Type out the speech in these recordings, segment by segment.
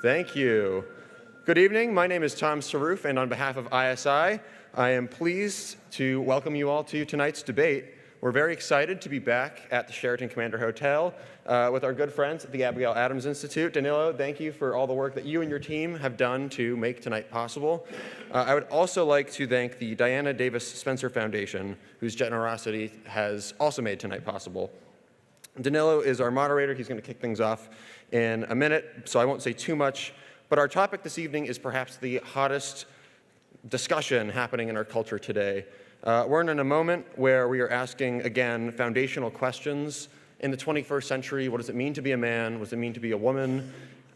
Thank you. Good evening. My name is Tom Saroof, and on behalf of ISI, I am pleased to welcome you all to tonight's debate. We're very excited to be back at the Sheraton Commander Hotel with our good friends at the Abigail Adams Institute. Danilo, thank you for all the work that you and your team have done to make tonight possible. I would also like to thank the Diana Davis Spencer Foundation, whose generosity has also made tonight possible. Danilo is our moderator. He's going to kick things off in a minute, so I won't say too much. But our topic this evening is perhaps the hottest discussion happening in our culture today. We're in a moment where we are asking, again, foundational questions. In the 21st century, what does it mean to be a man? What does it mean to be a woman?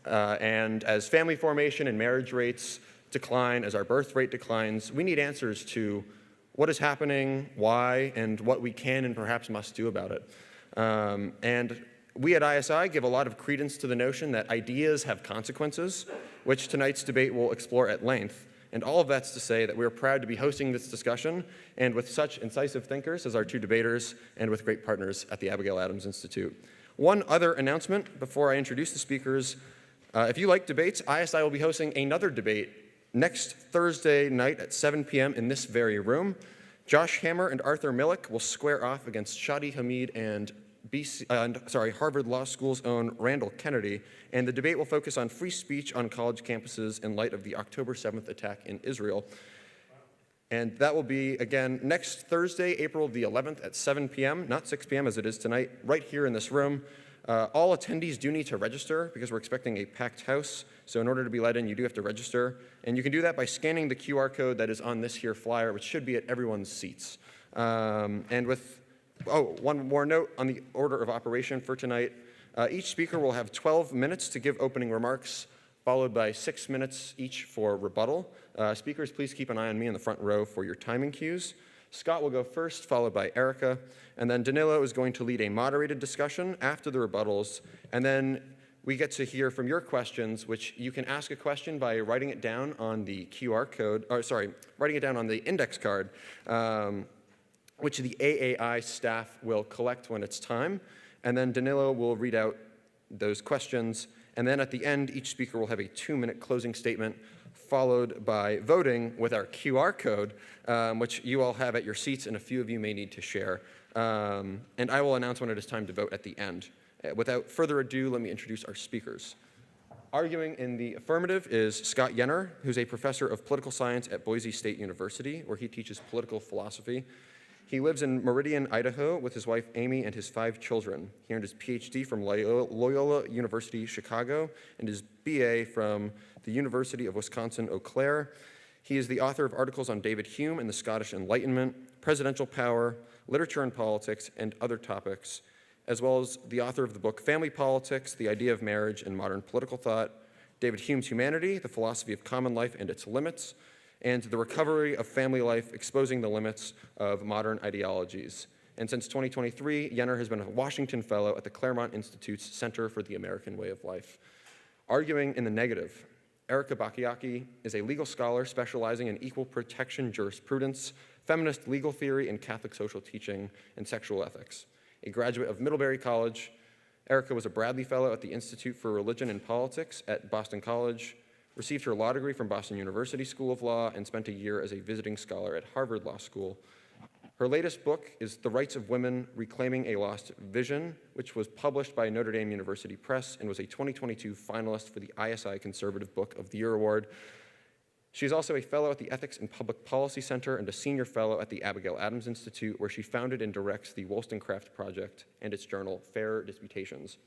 And as family formation and marriage rates decline, as our birth rate declines, we need answers to what is happening, why, and what we can and perhaps must do about it. And we at ISI give a lot of credence to the notion that ideas have consequences, which tonight's debate will explore at length. And all of that's to say that we're proud to be hosting this discussion, and with such incisive thinkers as our two debaters, and with great partners at the Abigail Adams Institute. One other announcement before I introduce the speakers. If you like debates, ISI will be hosting another debate next Thursday night at 7 p.m. in this very room. Josh Hammer and Arthur Millick will square off against Shadi Hamid and Harvard Law School's own Randall Kennedy, and the debate will focus on free speech on college campuses in light of the October 7th attack in Israel. And that will be, again, next Thursday, April the 11th at 7 p.m., not 6 p.m. as it is tonight, right here in this room. All attendees do need to register because we're expecting a packed house. So in order to be let in, you do have to register. And you can do that by scanning the QR code that is on this here flyer, which should be at everyone's seats. One more note on the order of operation for tonight. Each speaker will have 12 minutes to give opening remarks, followed by 6 minutes each for rebuttal. Speakers, please keep an eye on me in the front row for your timing cues. Scott will go first, followed by Erika, and then Danilo is going to lead a moderated discussion after the rebuttals, and then we get to hear from your questions, which you can ask a question by writing it down on the QR code, writing it down on the index card, which the AAI staff will collect when it's time, and then Danilo will read out those questions, and then at the end, each speaker will have a 2-minute closing statement, followed by voting with our QR code, which you all have at your seats, and a few of you may need to share. And I will announce when it is time to vote at the end. Without further ado, let me introduce our speakers. Arguing in the affirmative is Scott Yenor, who's a professor of political science at Boise State University, where he teaches political philosophy. He lives in Meridian, Idaho, with his wife Amy and his 5 children. He earned his PhD from Loyola University, Chicago, and his BA from the University of Wisconsin-Eau Claire. He is the author of articles on David Hume and the Scottish Enlightenment, presidential power, literature and politics, and other topics, as well as the author of the book Family Politics, The Idea of Marriage and Modern Political Thought, David Hume's Humanity, The Philosophy of Common Life and Its Limits, and The Recovery of Family Life, Exposing the Limits of Modern Ideologies. And since 2023, Yenor has been a Washington Fellow at the Claremont Institute's Center for the American Way of Life. Arguing in the negative, Erika Bachiochi is a legal scholar specializing in equal protection jurisprudence, feminist legal theory, and Catholic social teaching and sexual ethics. A graduate of Middlebury College, Erika was a Bradley Fellow at the Institute for Religion and Politics at Boston College, received her law degree from Boston University School of Law, and spent a year as a visiting scholar at Harvard Law School. Her latest book is The Rights of Women, Reclaiming a Lost Vision, which was published by Notre Dame University Press and was a 2022 finalist for the ISI Conservative Book of the Year Award. She is also a fellow at the Ethics and Public Policy Center and a senior fellow at the Abigail Adams Institute, where she founded and directs the Wollstonecraft Project and its journal, Fair Disputations.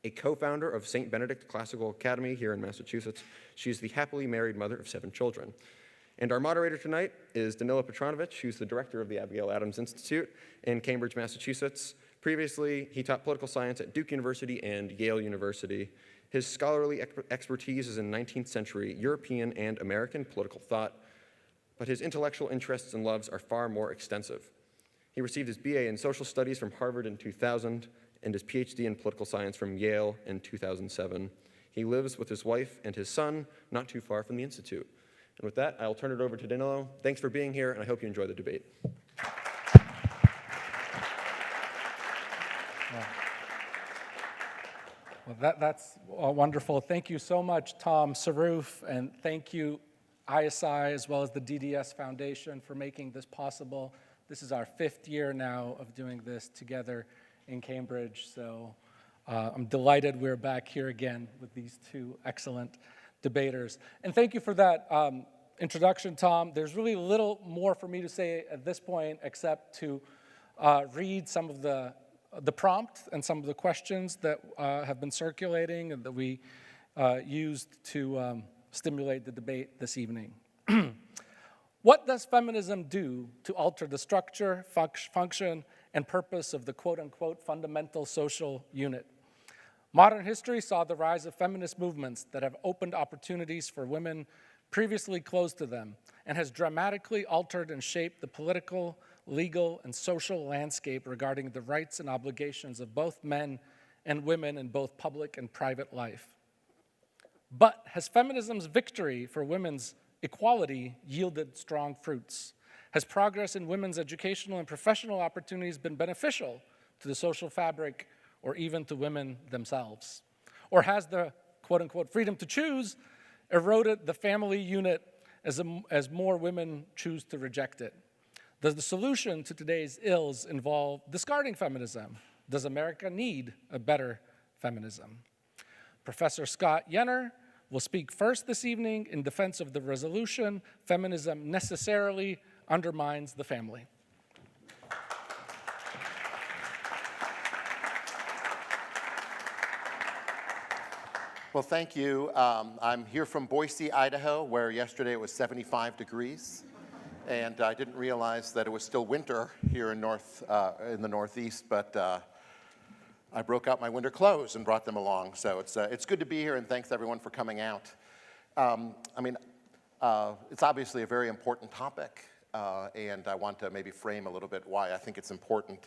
A co-founder of St. Benedict Classical Academy here in Massachusetts, she is the happily married mother of 7 children. And our moderator tonight is Danilo Petronovich, who's the director of the Abigail Adams Institute in Cambridge, Massachusetts. Previously, he taught political science at Duke University and Yale University. His scholarly expertise is in 19th century European and American political thought, but his intellectual interests and loves are far more extensive. He received his BA in social studies from Harvard in 2000 and his PhD in political science from Yale in 2007. He lives with his wife and his son not too far from the Institute. And with that, I'll turn it over to Danilo. Thanks for being here, and I hope you enjoy the debate. Well, that's wonderful. Thank you so much, Tom Saruf, and thank you, ISI, as well as the DDS Foundation for making this possible. This is our 5th year now of doing this together in Cambridge, so I'm delighted we're back here again with these two excellent debaters. And thank you for that introduction, Tom. There's really little more for me to say at this point except to read some of the prompt and some of the questions that have been circulating and that we used to stimulate the debate this evening. What does feminism do to alter the structure, function, and purpose of the quote-unquote fundamental social unit? Modern history saw the rise of feminist movements that have opened opportunities for women previously closed to them and has dramatically altered and shaped the political, legal, and social landscape regarding the rights and obligations of both men and women in both public and private life. But has feminism's victory for women's equality yielded strong fruits? Has progress in women's educational and professional opportunities been beneficial to the social fabric or even to women themselves? Or has the quote-unquote freedom to choose eroded the family unit as more women choose to reject it? Does the solution to today's ills involve discarding feminism? Does America need a better feminism? Professor Scott Yenor will speak first this evening in defense of the resolution, Feminism Necessarily Undermines the Family. Well, thank you. I'm here from Boise, Idaho, where yesterday it was 75 degrees. And I didn't realize that it was still winter here in the Northeast, but I broke out my winter clothes and brought them along. So it's good to be here, and thanks everyone for coming out. It's obviously a very important topic, and I want to maybe frame a little bit why I think it's important.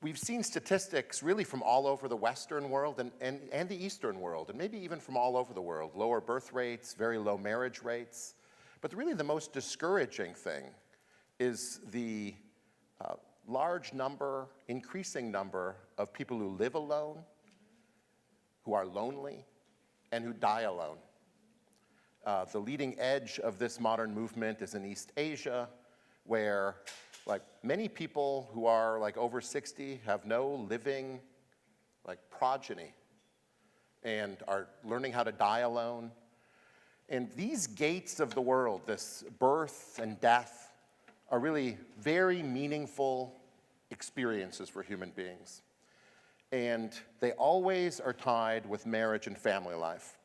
We've seen statistics really from all over the Western world and the Eastern world, and maybe even from all over the world. Lower birth rates, very low marriage rates. But really the most discouraging thing is the large number, increasing number of people who live alone, who are lonely, and who die alone. The leading edge of this modern movement is in East Asia, where many people who are over 60 have no living progeny and are learning how to die alone. And these gates of the world, this birth and death, are really very meaningful experiences for human beings. And they always are tied with marriage and family life.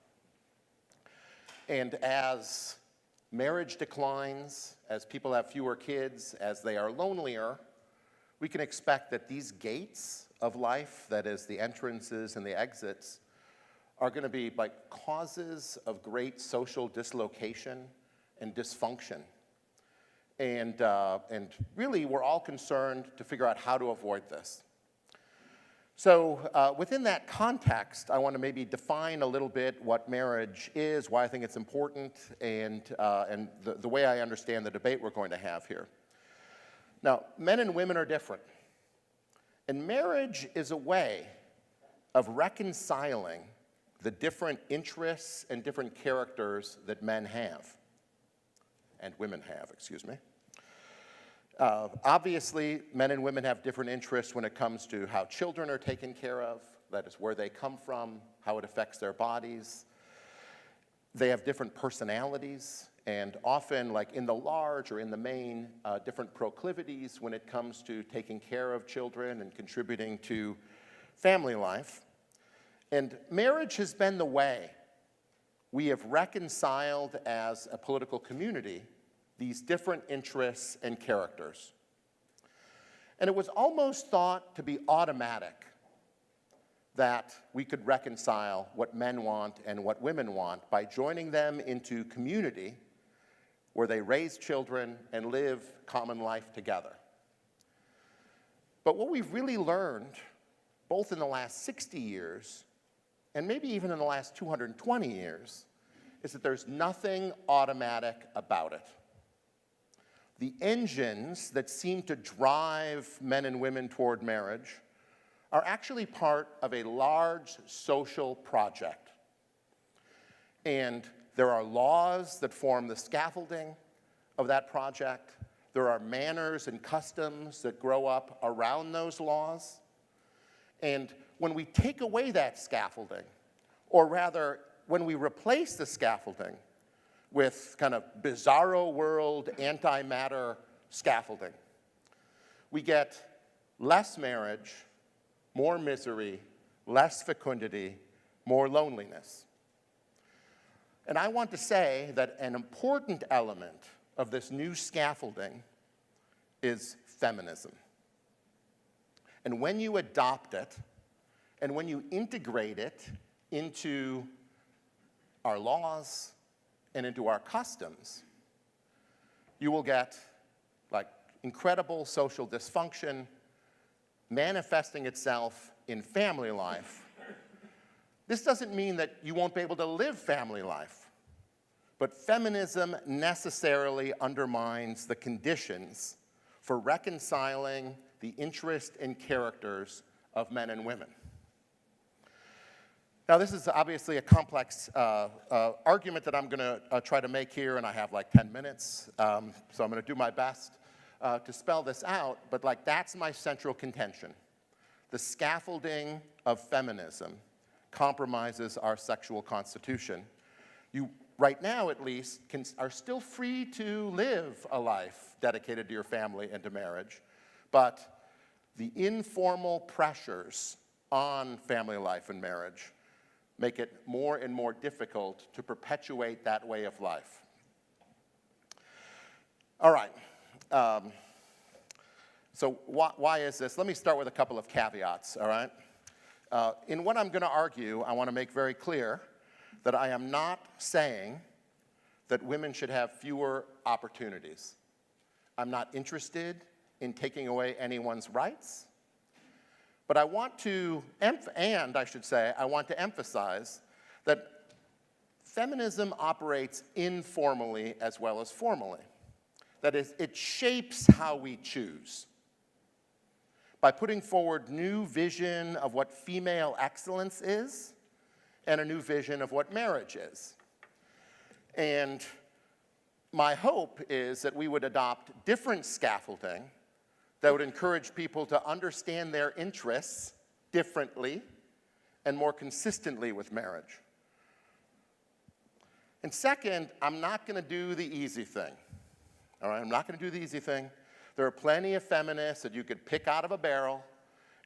And as marriage declines, as people have fewer kids, as they are lonelier, we can expect that these gates of life, that is the entrances and the exits, are going to be causes of great social dislocation and dysfunction. And really, we're all concerned to figure out how to avoid this. So within that context, I want to maybe define a little bit what marriage is, why I think it's important, and the way I understand the debate we're going to have here. Now, men and women are different. And marriage is a way of reconciling the different interests and different characters that men have, and women have, excuse me. Obviously, men and women have different interests when it comes to how children are taken care of, that is where they come from, how it affects their bodies. They have different personalities, and often, in the large or in the main, different proclivities when it comes to taking care of children and contributing to family life. And marriage has been the way we have reconciled as a political community these different interests and characters. And it was almost thought to be automatic that we could reconcile what men want and what women want by joining them into community where they raise children and live common life together. But what we've really learned, both in the last 60 years and maybe even in the last 220 years, is that there's nothing automatic about it. The engines that seem to drive men and women toward marriage are actually part of a large social project. And there are laws that form the scaffolding of that project. There are manners and customs that grow up around those laws. And when we take away that scaffolding, or rather, when we replace the scaffolding with kind of bizarro world, antimatter scaffolding, we get less marriage, more misery, less fecundity, more loneliness. And I want to say that an important element of this new scaffolding is feminism. And when you adopt it, and when you integrate it into our laws and into our customs, you will get like incredible social dysfunction manifesting itself in family life. This doesn't mean that you won't be able to live family life, but feminism necessarily undermines the conditions for reconciling the interest and characters of men and women. Now, this is obviously a complex argument that I'm going to try to make here, and I have like 10 minutes, so I'm going to do my best to spell this out, but like that's my central contention. The scaffolding of feminism compromises our sexual constitution. You, right now at least, are still free to live a life dedicated to your family and to marriage, but the informal pressures on family life and marriage make it more and more difficult to perpetuate that way of life. All right. So why is this? Let me start with a couple of caveats, all right? In what I'm going to argue, I want to make very clear that I am not saying that women should have fewer opportunities. I'm not interested in taking away anyone's rights. But I want to, I want to emphasize that feminism operates informally as well as formally. That is, it shapes how we choose. By putting forward new vision of what female excellence is, and a new vision of what marriage is. And my hope is that we would adopt different scaffolding that would encourage people to understand their interests differently and more consistently with marriage. And second, I'm not going to do the easy thing. All right, I'm not going to do the easy thing. There are plenty of feminists that you could pick out of a barrel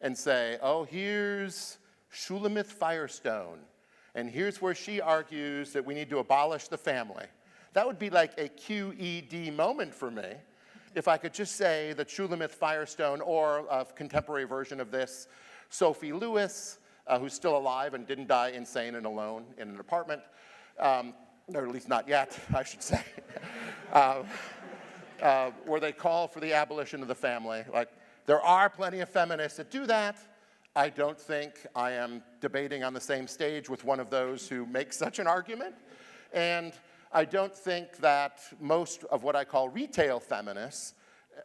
and say, oh, here's Shulamith Firestone, and here's where she argues that we need to abolish the family. That would be like a QED moment for me if I could just say that Shulamith Firestone, or a contemporary version of this, Sophie Lewis, who's still alive and didn't die insane and alone in an apartment, or at least not yet, I should say, where they call for the abolition of the family. Like, there are plenty of feminists that do that. I don't think I am debating on the same stage with one of those who make such an argument. And I don't think that most of what I call retail feminists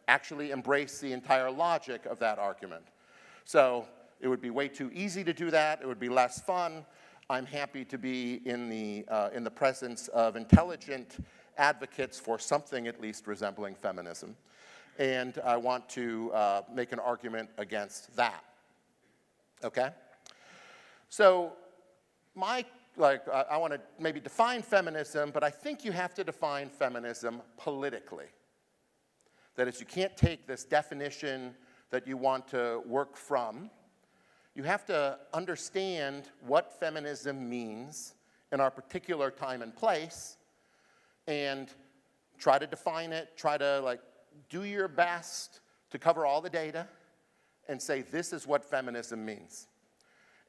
actually embrace the entire logic of that argument. So it would be way too easy to do that. It would be less fun. I'm happy to be in the presence of intelligent advocates for something at least resembling feminism. And I want to make an argument against that. Okay? So I want to maybe define feminism, but I think you have to define feminism politically. That is, you can't take this definition that you want to work from. You have to understand what feminism means in our particular time and place, and try to define it, try to do your best to cover all the data, and say this is what feminism means.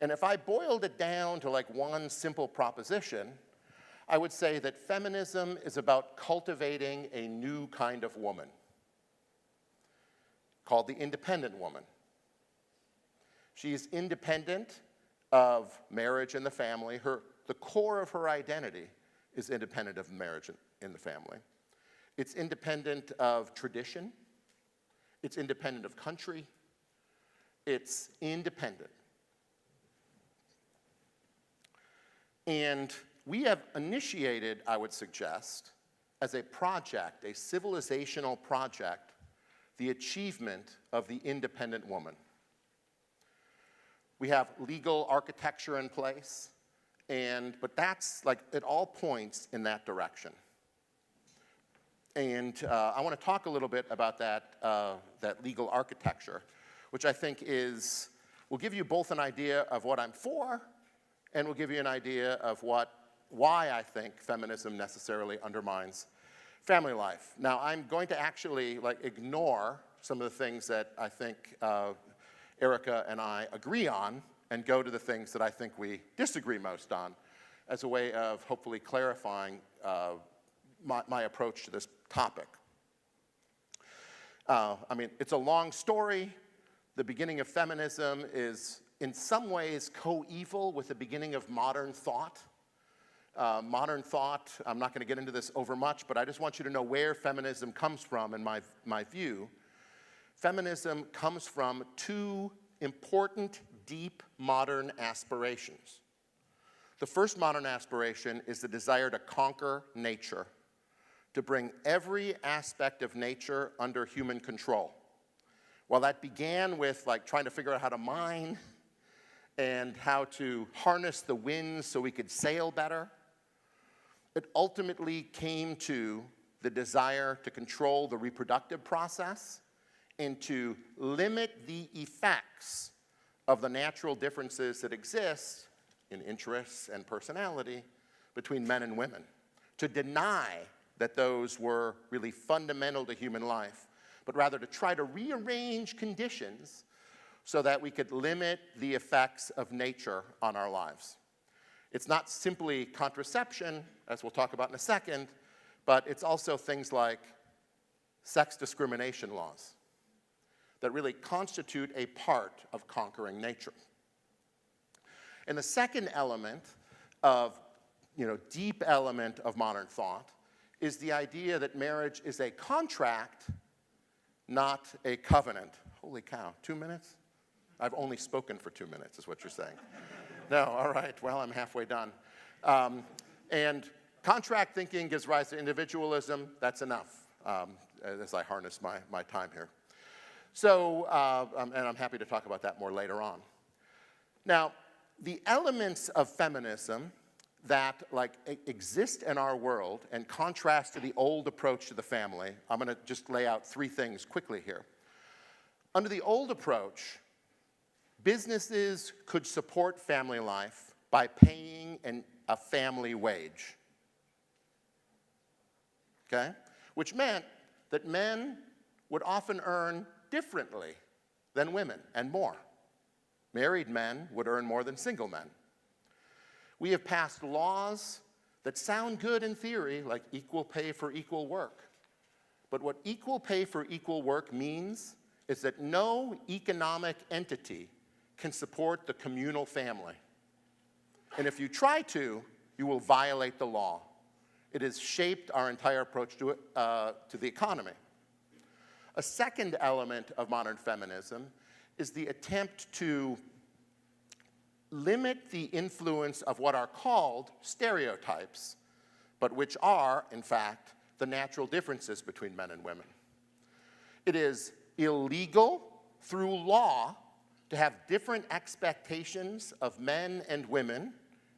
And if I boiled it down to one simple proposition, I would say that feminism is about cultivating a new kind of woman called the independent woman. She is independent of marriage and the family. The core of her identity is independent of marriage in the family. It's independent of tradition. It's independent of country. It's independent. And we have initiated, I would suggest, as a project, a civilizational project, the achievement of the independent woman. We have legal architecture in place, but that's like, it all points in that direction. And I want to talk a little bit about that legal architecture, which I think will give you both an idea of what I'm for, and will give you an idea of why I think feminism necessarily undermines family life. Now, I'm going to actually ignore some of the things that I think Erika and I agree on, and go to the things that I think we disagree most on, as a way of hopefully clarifying my approach to this topic. I mean, it's a long story. The beginning of feminism is in some ways coeval with the beginning of modern thought. Modern thought, I'm not going to get into this over much, but I just want you to know where feminism comes from in my view. Feminism comes from two important, deep modern aspirations. The first modern aspiration is the desire to conquer nature, to bring every aspect of nature under human control. While that began with trying to figure out how to mine and how to harness the winds so we could sail better, it ultimately came to the desire to control the reproductive process and to limit the effects of the natural differences that exist in interests and personality between men and women, to deny that those were really fundamental to human life, but rather to try to rearrange conditions so that we could limit the effects of nature on our lives. It's not simply contraception, as we'll talk about in a second, but it's also things like sex discrimination laws that really constitute a part of conquering nature. And the second element of, deep element of modern thought is the idea that marriage is a contract, not a covenant. Holy cow, 2 minutes? I've only spoken for 2 minutes, is what you're saying. No, all right, well, I'm halfway done. And contract thinking gives rise to individualism. That's enough, as I harness my time here. So, and I'm happy to talk about that more later on. Now, the elements of feminism that exist in our world and contrast to the old approach to the family, I'm going to just lay out 3 things quickly here. Under the old approach, businesses could support family life by paying a family wage, okay? Which meant that men would often earn differently than women and more. Married men would earn more than single men. We have passed laws that sound good in theory, like equal pay for equal work. But what equal pay for equal work means is that no economic entity can support the communal family. And if you try to, you will violate the law. It has shaped our entire approach to the economy. A second element of modern feminism is the attempt to limit the influence of what are called stereotypes, but which are, in fact, the natural differences between men and women. It is illegal through law to have different expectations of men and women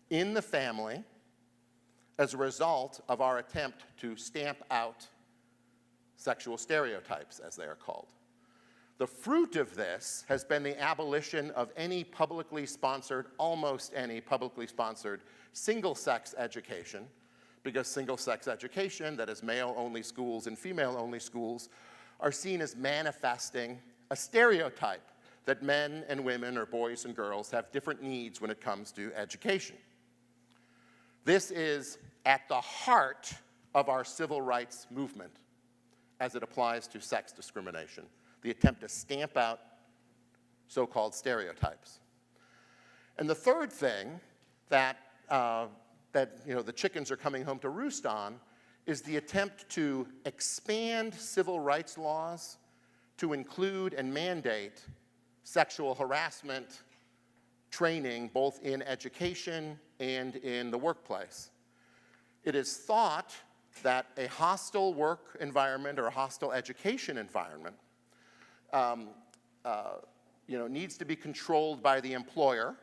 in the family as a result of our attempt to stamp out sexual stereotypes, as they are called. The fruit of this has been the abolition of almost any publicly sponsored single-sex education, because single-sex education, that is male-only schools and female-only schools, are seen as manifesting a stereotype that men and women, or boys and girls, have different needs when it comes to education. This is at the heart of our civil rights movement as it applies to sex discrimination, the attempt to stamp out so-called stereotypes. And the third thing that, the chickens are coming home to roost on is the attempt to expand civil rights laws to include and mandate sexual harassment training both in education and in the workplace. It is thought that a hostile work environment or a hostile education environment needs to be controlled by the employer.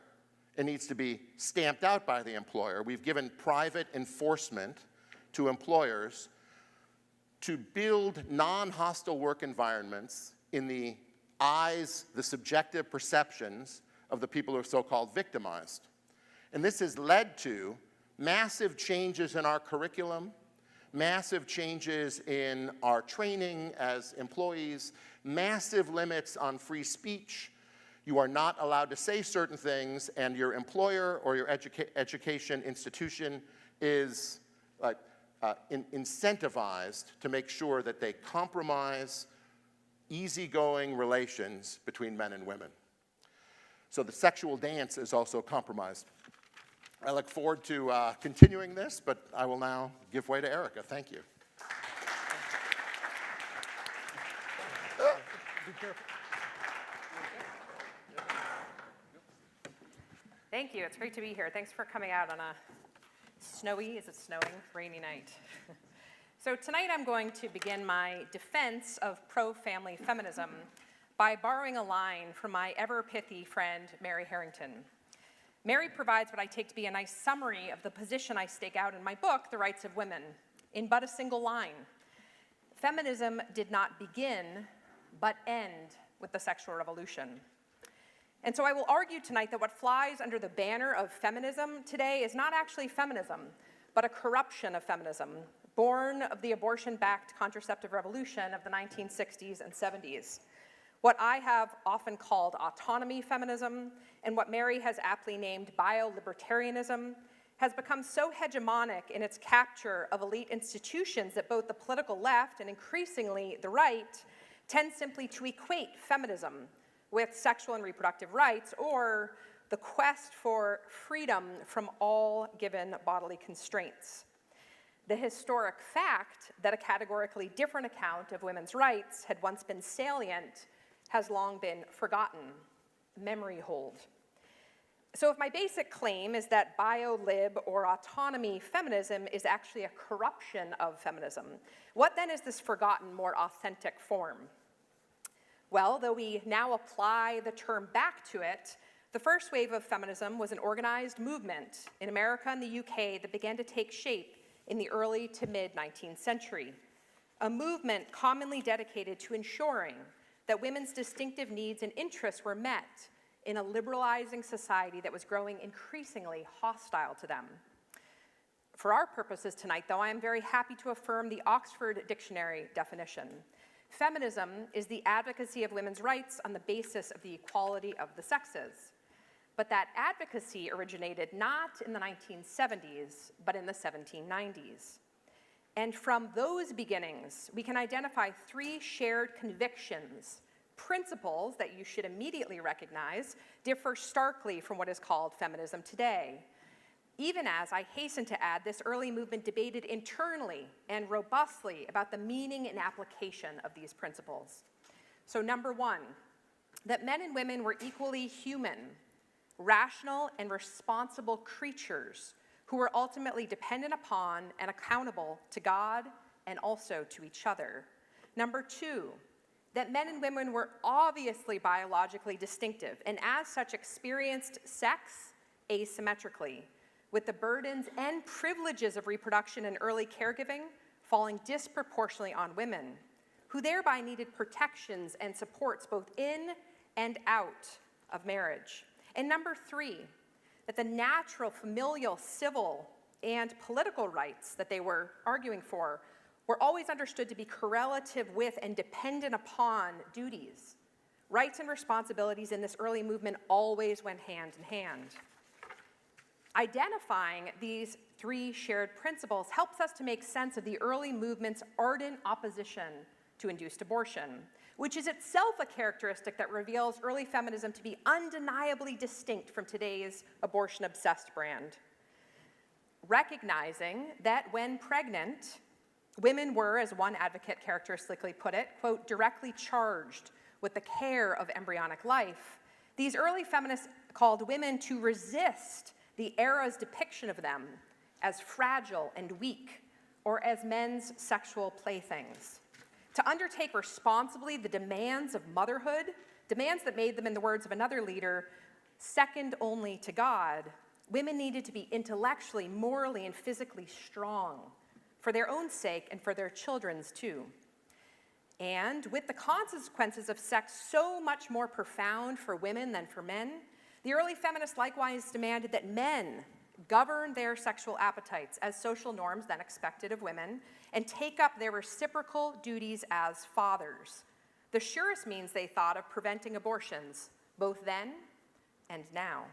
It needs to be stamped out by the employer. We've given private enforcement to employers to build non-hostile work environments in the eyes, the subjective perceptions of the people who are so-called victimized. And this has led to massive changes in our curriculum, massive changes in our training as employees, massive limits on free speech. You are not allowed to say certain things, and your employer or your education institution is incentivized to make sure that they compromise easygoing relations between men and women. So the sexual dance is also compromised. I look forward to continuing this, but I will now give way to Erika. Thank you. Be careful. Thank you. It's great to be here. Thanks for coming out on a snowing, rainy night. So tonight I'm going to begin my defense of pro-family feminism by borrowing a line from my ever-pithy friend, Mary Harrington. Mary provides what I take to be a nice summary of the position I stake out in my book, The Rights of Women, in but a single line. Feminism did not begin, but end with the sexual revolution. And so I will argue tonight that what flies under the banner of feminism today is not actually feminism, but a corruption of feminism, born of the abortion-backed contraceptive revolution of the 1960s and 70s. What I have often called autonomy feminism, and what Mary has aptly named bio-libertarianism, has become so hegemonic in its capture of elite institutions that both the political left and increasingly the right tend simply to equate feminism with sexual and reproductive rights, or the quest for freedom from all given bodily constraints. The historic fact that a categorically different account of women's rights had once been salient has long been forgotten, memory hold. So if my basic claim is that bio-lib or autonomy feminism is actually a corruption of feminism, what then is this forgotten, more authentic form? Well, though we now apply the term back to it, the first wave of feminism was an organized movement in America and the UK that began to take shape in the early to mid-19th century, a movement commonly dedicated to ensuring that women's distinctive needs and interests were met in a liberalizing society that was growing increasingly hostile to them. For our purposes tonight, though, I am very happy to affirm the Oxford Dictionary definition. Feminism is the advocacy of women's rights on the basis of the equality of the sexes. But that advocacy originated not in the 1970s, but in the 1790s. And from those beginnings, we can identify three shared convictions, principles that you should immediately recognize differ starkly from what is called feminism today. Even as, I hasten to add, this early movement debated internally and robustly about the meaning and application of these principles. So number one, that men and women were equally human, rational and responsible creatures who were ultimately dependent upon and accountable to God and also to each other. Number two, that men and women were obviously biologically distinctive and as such experienced sex asymmetrically, with the burdens and privileges of reproduction and early caregiving falling disproportionately on women, who thereby needed protections and supports both in and out of marriage. And number three, that the natural, familial, civil, and political rights that they were arguing for were always understood to be correlative with and dependent upon duties. Rights and responsibilities in this early movement always went hand in hand. Identifying these three shared principles helps us to make sense of the early movement's ardent opposition to induced abortion, which is itself a characteristic that reveals early feminism to be undeniably distinct from today's abortion-obsessed brand. Recognizing that when pregnant, women were, as one advocate characteristically put it, quote, directly charged with the care of embryonic life, these early feminists called women to resist the era's depiction of them as fragile and weak, or as men's sexual playthings. To undertake responsibly the demands of motherhood, demands that made them, in the words of another leader, second only to God, women needed to be intellectually, morally, and physically strong for their own sake and for their children's too. And with the consequences of sex so much more profound for women than for men, the early feminists likewise demanded that men govern their sexual appetites as social norms then expected of women, and take up their reciprocal duties as fathers. The surest means, they thought, of preventing abortions, both then and now.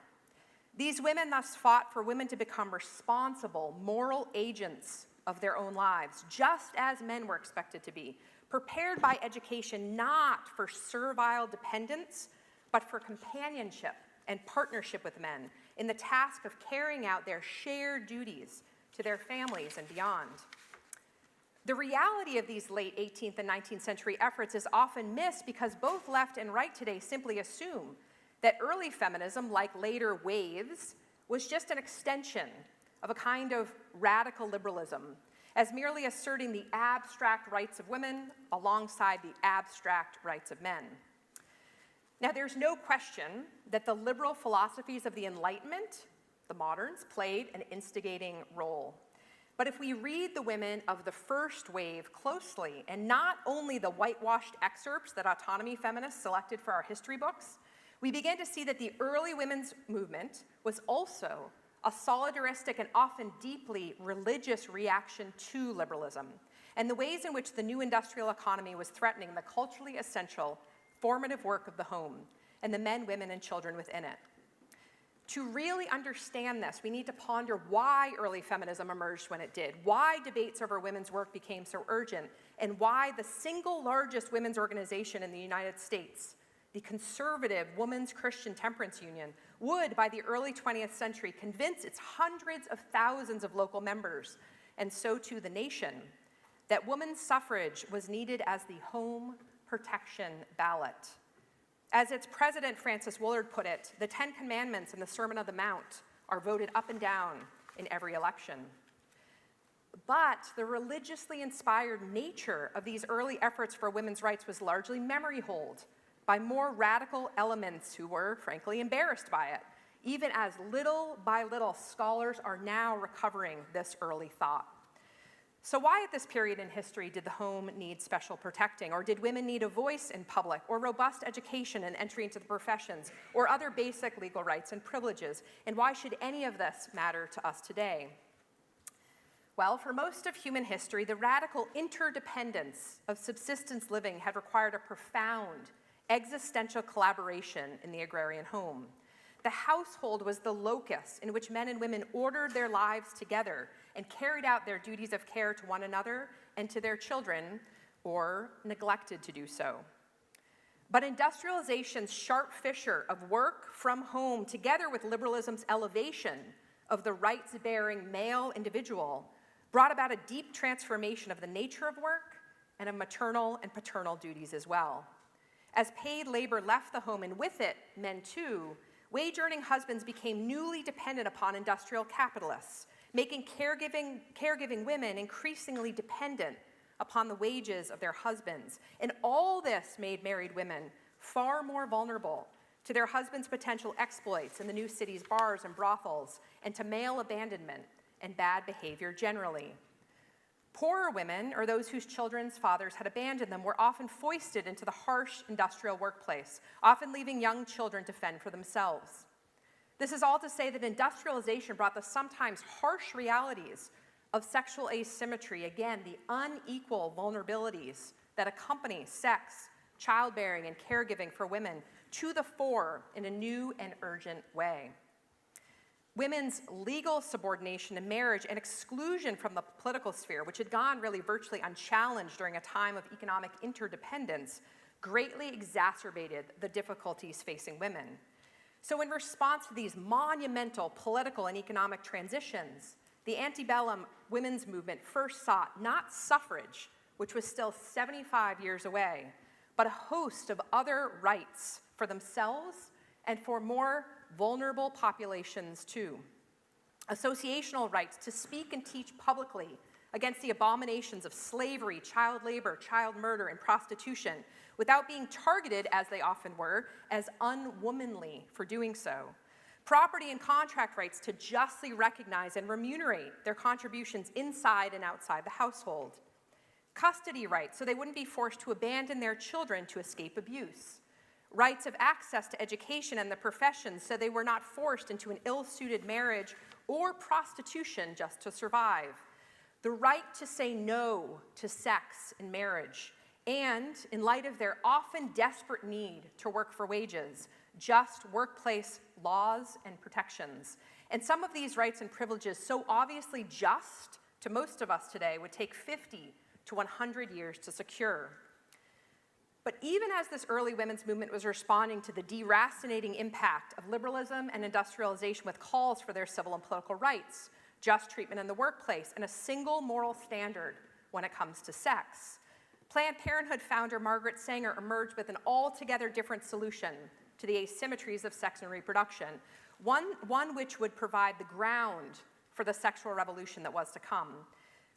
These women thus fought for women to become responsible, moral agents of their own lives, just as men were expected to be, prepared by education not for servile dependence, but for companionship and partnership with men in the task of carrying out their shared duties to their families and beyond. The reality of these late 18th and 19th century efforts is often missed because both left and right today simply assume that early feminism, like later waves, was just an extension of a kind of radical liberalism, as merely asserting the abstract rights of women alongside the abstract rights of men. Now, there's no question that the liberal philosophies of the Enlightenment, the moderns, played an instigating role. But if we read the women of the first wave closely, and not only the whitewashed excerpts that autonomy feminists selected for our history books, we begin to see that the early women's movement was also a solidaristic and often deeply religious reaction to liberalism, and the ways in which the new industrial economy was threatening the culturally essential formative work of the home and the men, women, and children within it. To really understand this, we need to ponder why early feminism emerged when it did, why debates over women's work became so urgent, and why the single largest women's organization in the United States, the conservative Women's Christian Temperance Union, would, by the early 20th century, convince its hundreds of thousands of local members, and so too the nation, that women's suffrage was needed as the home protection ballot. As its president, Frances Woolard, put it, the 10 Commandments and the Sermon on the Mount are voted up and down in every election. But the religiously inspired nature of these early efforts for women's rights was largely memory holed by more radical elements who were, frankly, embarrassed by it, even as little by little scholars are now recovering this early thought. So why at this period in history did the home need special protecting? Or did women need a voice in public, or robust education and entry into the professions, or other basic legal rights and privileges? And why should any of this matter to us today? Well, for most of human history, the radical interdependence of subsistence living had required a profound existential collaboration in the agrarian home. The household was the locus in which men and women ordered their lives together and carried out their duties of care to one another and to their children, or neglected to do so. But industrialization's sharp fissure of work from home, together with liberalism's elevation of the rights-bearing male individual, brought about a deep transformation of the nature of work and of maternal and paternal duties as well. As paid labor left the home, and with it, men too, wage-earning husbands became newly dependent upon industrial capitalists, making caregiving women increasingly dependent upon the wages of their husbands. And all this made married women far more vulnerable to their husbands' potential exploits in the new city's bars and brothels, and to male abandonment and bad behavior generally. Poorer women, or those whose children's fathers had abandoned them, were often foisted into the harsh industrial workplace, often leaving young children to fend for themselves. This is all to say that industrialization brought the sometimes harsh realities of sexual asymmetry, again, the unequal vulnerabilities that accompany sex, childbearing, and caregiving for women, to the fore in a new and urgent way. women's legal subordination to marriage and exclusion from the political sphere, which had gone really virtually unchallenged during a time of economic interdependence, greatly exacerbated the difficulties facing women. So in response to these monumental political and economic transitions, the antebellum women's movement first sought not suffrage, which was still 75 years away, but a host of other rights for themselves and for more vulnerable populations too. Associational rights to speak and teach publicly against the abominations of slavery, child labor, child murder, and prostitution, without being targeted, as they often were, as unwomanly for doing so. Property and contract rights to justly recognize and remunerate their contributions inside and outside the household. Custody rights, so they wouldn't be forced to abandon their children to escape abuse. Rights of access to education and the professions, so they were not forced into an ill-suited marriage or prostitution just to survive. The right to say no to sex in marriage, and, in light of their often desperate need to work for wages, just workplace laws and protections. And some of these rights and privileges, so obviously just to most of us today, would take 50 to 100 years to secure. But even as this early women's movement was responding to the deracinating impact of liberalism and industrialization with calls for their civil and political rights, just treatment in the workplace, and a single moral standard when it comes to sex, Planned Parenthood founder Margaret Sanger emerged with an altogether different solution to the asymmetries of sex and reproduction, one which would provide the ground for the sexual revolution that was to come.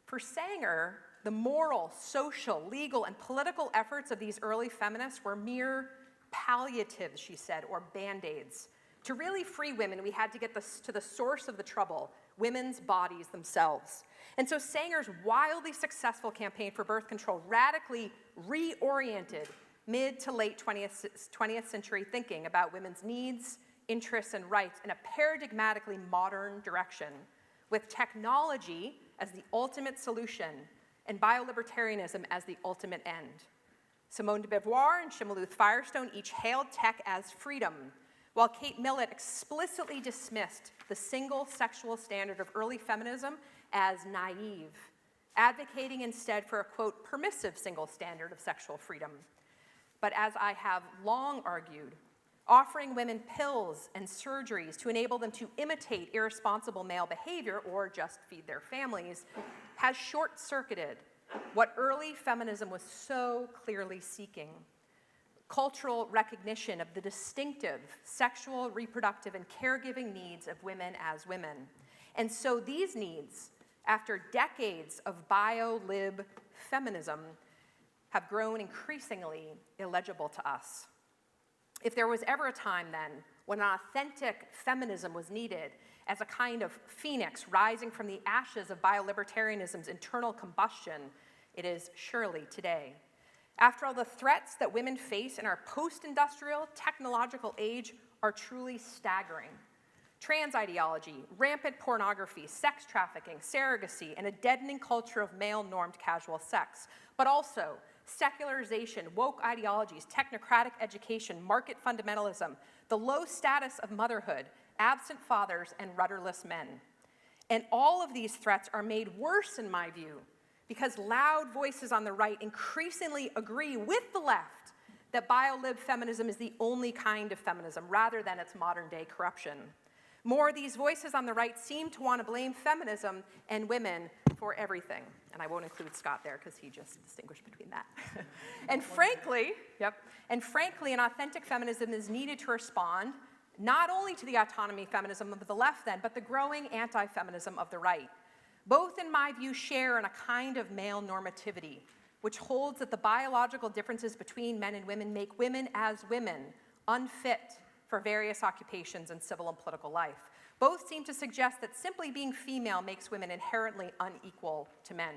For Sanger, the moral, social, legal, and political efforts of these early feminists were mere palliatives, she said, or band-aids. To really free women, we had to get to the source of the trouble, women's bodies themselves. And so Sanger's wildly successful campaign for birth control radically reoriented mid to late 20th century thinking about women's needs, interests, and rights in a paradigmatically modern direction, with technology as the ultimate solution and biolibertarianism as the ultimate end. Simone de Beauvoir and Shimoluth Firestone each hailed tech as freedom, while Kate Millett explicitly dismissed the single sexual standard of early feminism as naive, advocating instead for a, quote, permissive single standard of sexual freedom. But as I have long argued, offering women pills and surgeries to enable them to imitate irresponsible male behavior or just feed their families has short-circuited what early feminism was so clearly seeking: cultural recognition of the distinctive sexual, reproductive, and caregiving needs of women as women. And so these needs, after decades of bio-lib feminism, have grown increasingly illegible to us. If there was ever a time then when an authentic feminism was needed as a kind of phoenix rising from the ashes of biolibertarianism's internal combustion, it is surely today. After all, the threats that women face in our post-industrial technological age are truly staggering. Trans ideology, rampant pornography, sex trafficking, surrogacy, and a deadening culture of male-normed casual sex, but also secularization, woke ideologies, technocratic education, market fundamentalism, the low status of motherhood, absent fathers, and rudderless men. And all of these threats are made worse, in my view, because loud voices on the right increasingly agree with the left that bio-lib feminism is the only kind of feminism, rather than its modern-day corruption. More, these voices on the right seem to want to blame feminism and women for everything. And I won't include Scott there because he just distinguished between that. And frankly, an authentic feminism is needed to respond not only to the autonomy feminism of the left then, but the growing anti-feminism of the right. Both, in my view, share in a kind of male normativity, which holds that the biological differences between men and women make women as women unfit for various occupations in civil and political life. Both seem to suggest that simply being female makes women inherently unequal to men.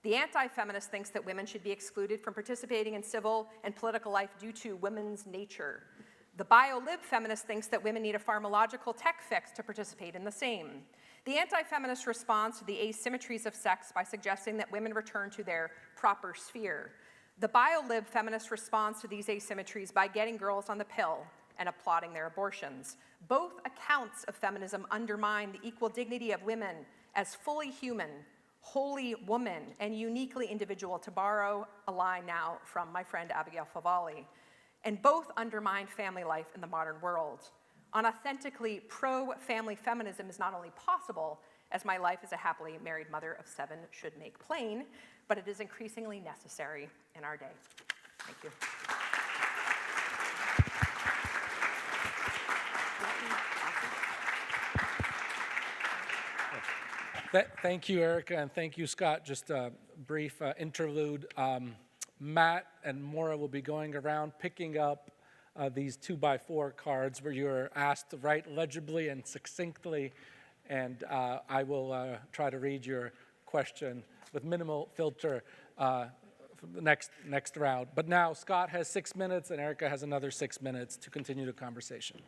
The anti-feminist thinks that women should be excluded from participating in civil and political life due to women's nature. The bio-lib feminist thinks that women need a pharmacological tech fix to participate in the same. The anti-feminist responds to the asymmetries of sex by suggesting that women return to their proper sphere. The bio-lib feminist responds to these asymmetries by getting girls on the pill, and applauding their abortions. Both accounts of feminism undermine the equal dignity of women as fully human, wholly woman, and uniquely individual, to borrow a line now from my friend Abigail Favali. And both undermine family life in the modern world. An authentically pro-family feminism is not only possible, as my life as a happily married mother of 7 should make plain, but it is increasingly necessary in our day. Thank you. Thank you, Erika, and thank you, Scott. Just a brief interlude. Matt and Maura will be going around picking up these 2x4 cards where you're asked to write legibly and succinctly, and I will try to read your question with minimal filter for the next round. But now Scott has 6 minutes and Erika has another 6 minutes to continue the conversation.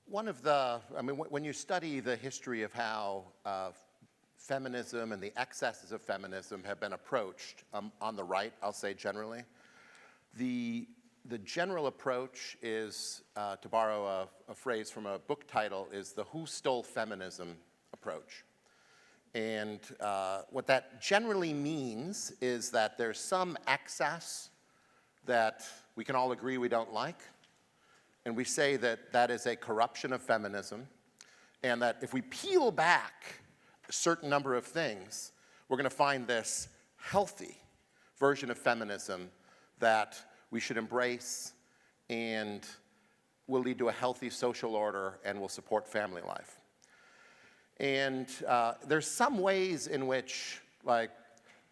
When you study the history of how feminism and the excesses of feminism have been approached on the right, I'll say generally, the general approach is, to borrow a phrase from a book title, is the who stole feminism approach. And what that generally means is that there's some excess that we can all agree we don't like, and we say that that is a corruption of feminism, and that if we peel back a certain number of things, we're going to find this healthy version of feminism that we should embrace and will lead to a healthy social order and will support family life. And there's some ways in which, like,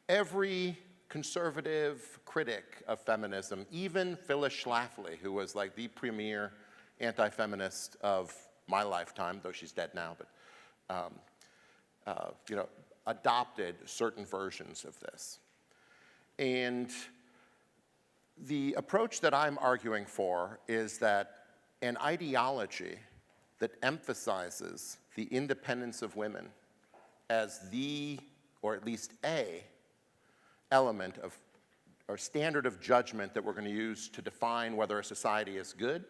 every conservative critic of feminism, even Phyllis Schlafly, who was like the premier anti-feminist of my lifetime, though she's dead now, but adopted certain versions of this. And the approach that I'm arguing for is that an ideology that emphasizes the independence of women as the, or at least a, element of, or standard of judgment that we're going to use to define whether a society is good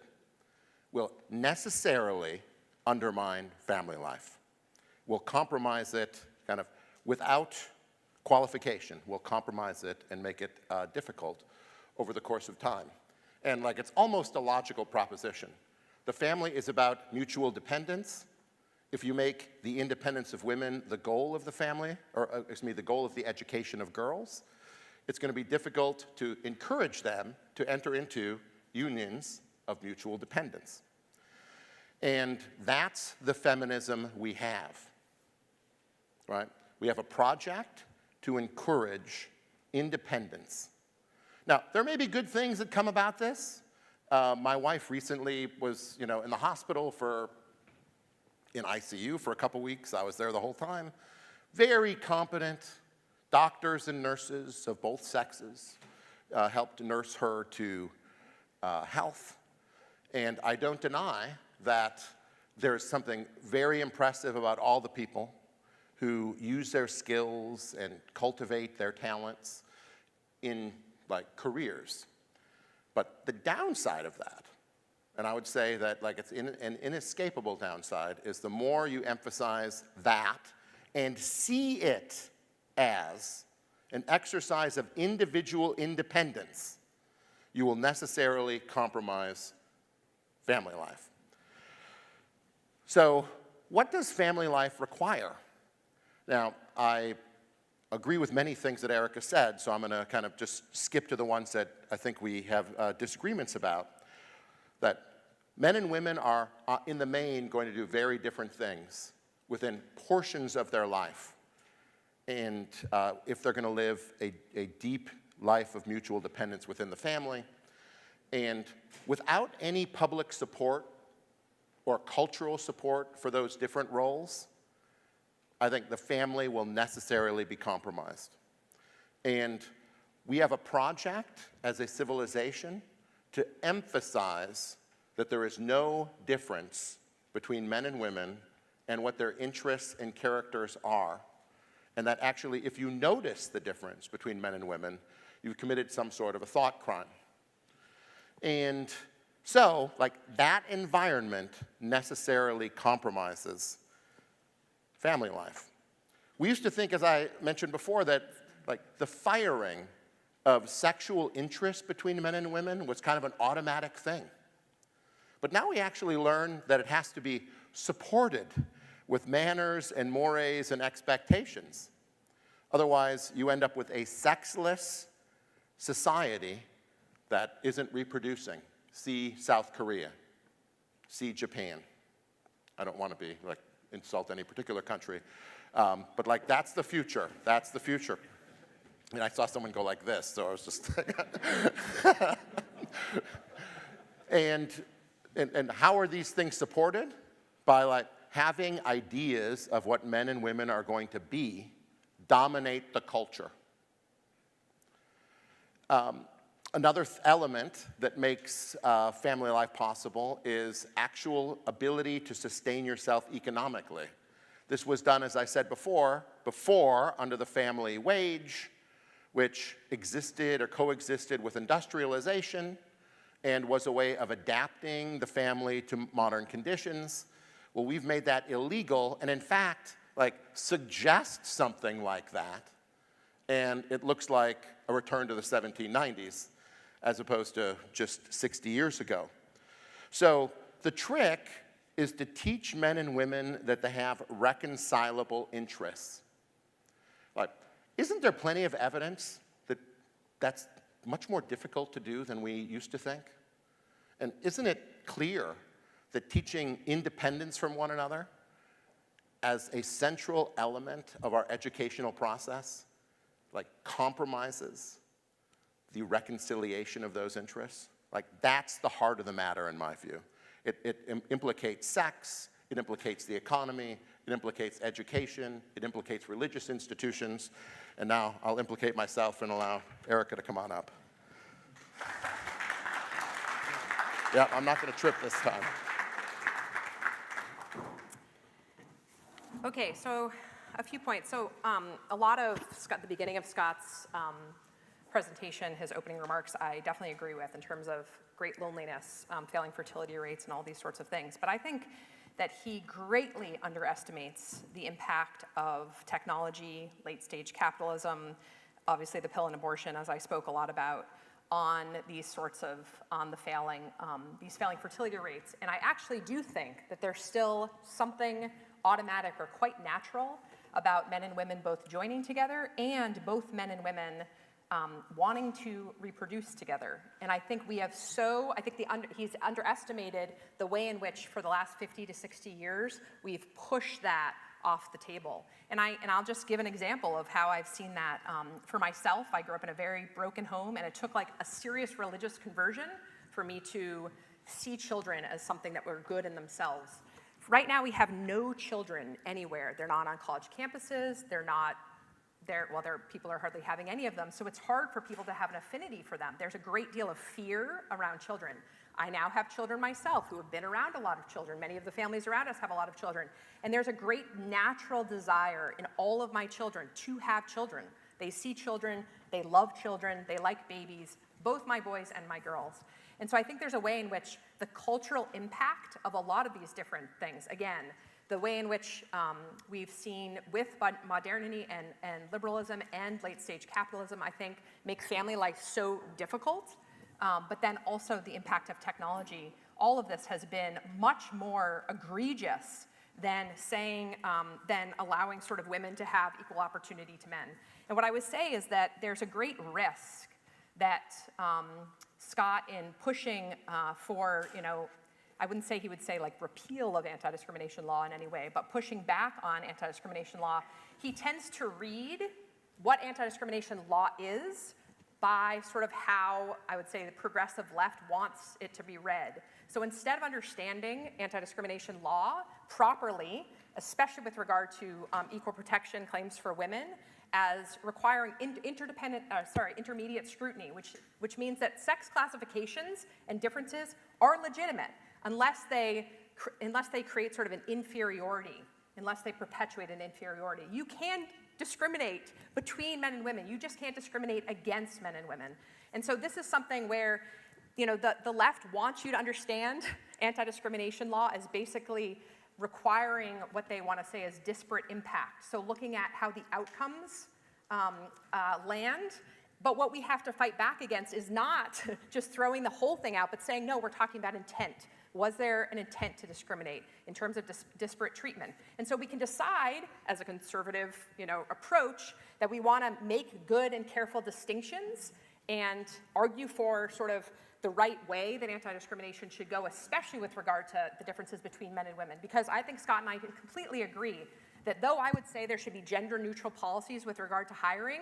will necessarily undermine family life. We'll compromise it kind of without qualification. We'll compromise it and make it difficult over the course of time. And like, it's almost a logical proposition. The family is about mutual dependence. If you make the independence of women the goal of the family, or the goal of the education of girls, it's going to be difficult to encourage them to enter into unions of mutual dependence. And that's the feminism we have, right? We have a project to encourage independence. Now, there may be good things that come about this. My wife recently was, in the hospital in ICU for a couple weeks. I was there the whole time. Very competent doctors and nurses of both sexes helped nurse her to health. And I don't deny that there's something very impressive about all the people who use their skills and cultivate their talents in careers. But the downside of that, and I would say that it's an inescapable downside, is the more you emphasize that and see it as an exercise of individual independence, you will necessarily compromise family life. So, what does family life require? Now, I agree with many things that Erika said, so I'm going to kind of just skip to the ones that I think we have disagreements about. That men and women are, in the main, going to do very different things within portions of their life. And if they're going to live a deep life of mutual dependence within the family, and without any public support or cultural support for those different roles, I think the family will necessarily be compromised. And we have a project as a civilization to emphasize that there is no difference between men and women and what their interests and characters are. And that actually, if you notice the difference between men and women, You've committed some sort of a thought crime. And so, like, that environment necessarily compromises family life. We used to think, as I mentioned before, that like the firing of sexual interest between men and women was kind of an automatic thing. But now we actually learn that it has to be supported with manners and mores and expectations. Otherwise, you end up with a sexless society that isn't reproducing. See South Korea. See Japan. I don't want to be like insult any particular country, but like that's the future. That's the future. And I saw someone go like this, so I was just and how are these things supported? By like having ideas of what men and women are going to be dominate the culture. Another element that makes family life possible is actual ability to sustain yourself economically. This was done, as I said before under the family wage, which existed or coexisted with industrialization and was a way of adapting the family to modern conditions. Well, we've made that illegal, and in fact, like, suggest something like that, and it looks like a return to the 1790s, as opposed to just 60 years ago. So the trick is to teach men and women that they have reconcilable interests. Like, isn't there plenty of evidence that that's much more difficult to do than we used to think? And isn't it clear that teaching independence from one another as a central element of our educational process, like, compromises the reconciliation of those interests? Like, that's the heart of the matter in my view. It implicates sex, it implicates the economy, it implicates education, it implicates religious institutions, and now I'll implicate myself and allow Erika to come on up. Yeah, I'm not going to trip this time. Okay, so a few points. So a lot of the beginning of Scott's presentation, his opening remarks, I definitely agree with in terms of great loneliness, failing fertility rates, and all these sorts of things. But I think that he greatly underestimates the impact of technology, late-stage capitalism, obviously the pill and abortion, as I spoke a lot about, on these sorts of, these failing fertility rates. And I actually do think that there's still something automatic or quite natural about men and women both joining together and both men and women wanting to reproduce together. And I think we have he's underestimated the way in which for the last 50 to 60 years, we've pushed that off the table. And I'll just give an example of how I've seen that. For myself, I grew up in a very broken home, and it took like a serious religious conversion for me to see children as something that were good in themselves. Right now, we have no children anywhere. They're not on college campuses. People are hardly having any of them, so it's hard for people to have an affinity for them. There's a great deal of fear around children. I now have children myself who have been around a lot of children. Many of the families around us have a lot of children. And there's a great natural desire in all of my children to have children. They see children, they love children, they like babies, both my boys and my girls. And so I think there's a way in which the cultural impact of a lot of these different things, again, the way in which we've seen with modernity and liberalism and late-stage capitalism, I think, make family life so difficult. But then also the impact of technology. All of this has been much more egregious than allowing sort of women to have equal opportunity to men. And what I would say is that there's a great risk that Scott, in pushing for, I wouldn't say he would say like repeal of anti-discrimination law in any way, but pushing back on anti-discrimination law, he tends to read what anti-discrimination law is by sort of how, I would say, the progressive left wants it to be read. So instead of understanding anti-discrimination law properly, especially with regard to equal protection claims for women, as requiring intermediate scrutiny, which means that sex classifications and differences are legitimate unless they create sort of an inferiority, unless they perpetuate an inferiority. You can discriminate between men and women. You just can't discriminate against men and women. And so this is something where, you know, the left wants you to understand anti-discrimination law as basically requiring what they want to say is disparate impact. So looking at how the outcomes land. But what we have to fight back against is not just throwing the whole thing out, but saying, no, we're talking about intent. Was there an intent to discriminate in terms of disparate treatment? And so we can decide, as a conservative, you know, approach, that we want to make good and careful distinctions and argue for sort of the right way that anti-discrimination should go, especially with regard to the differences between men and women. Because I think Scott and I can completely agree that though I would say there should be gender-neutral policies with regard to hiring,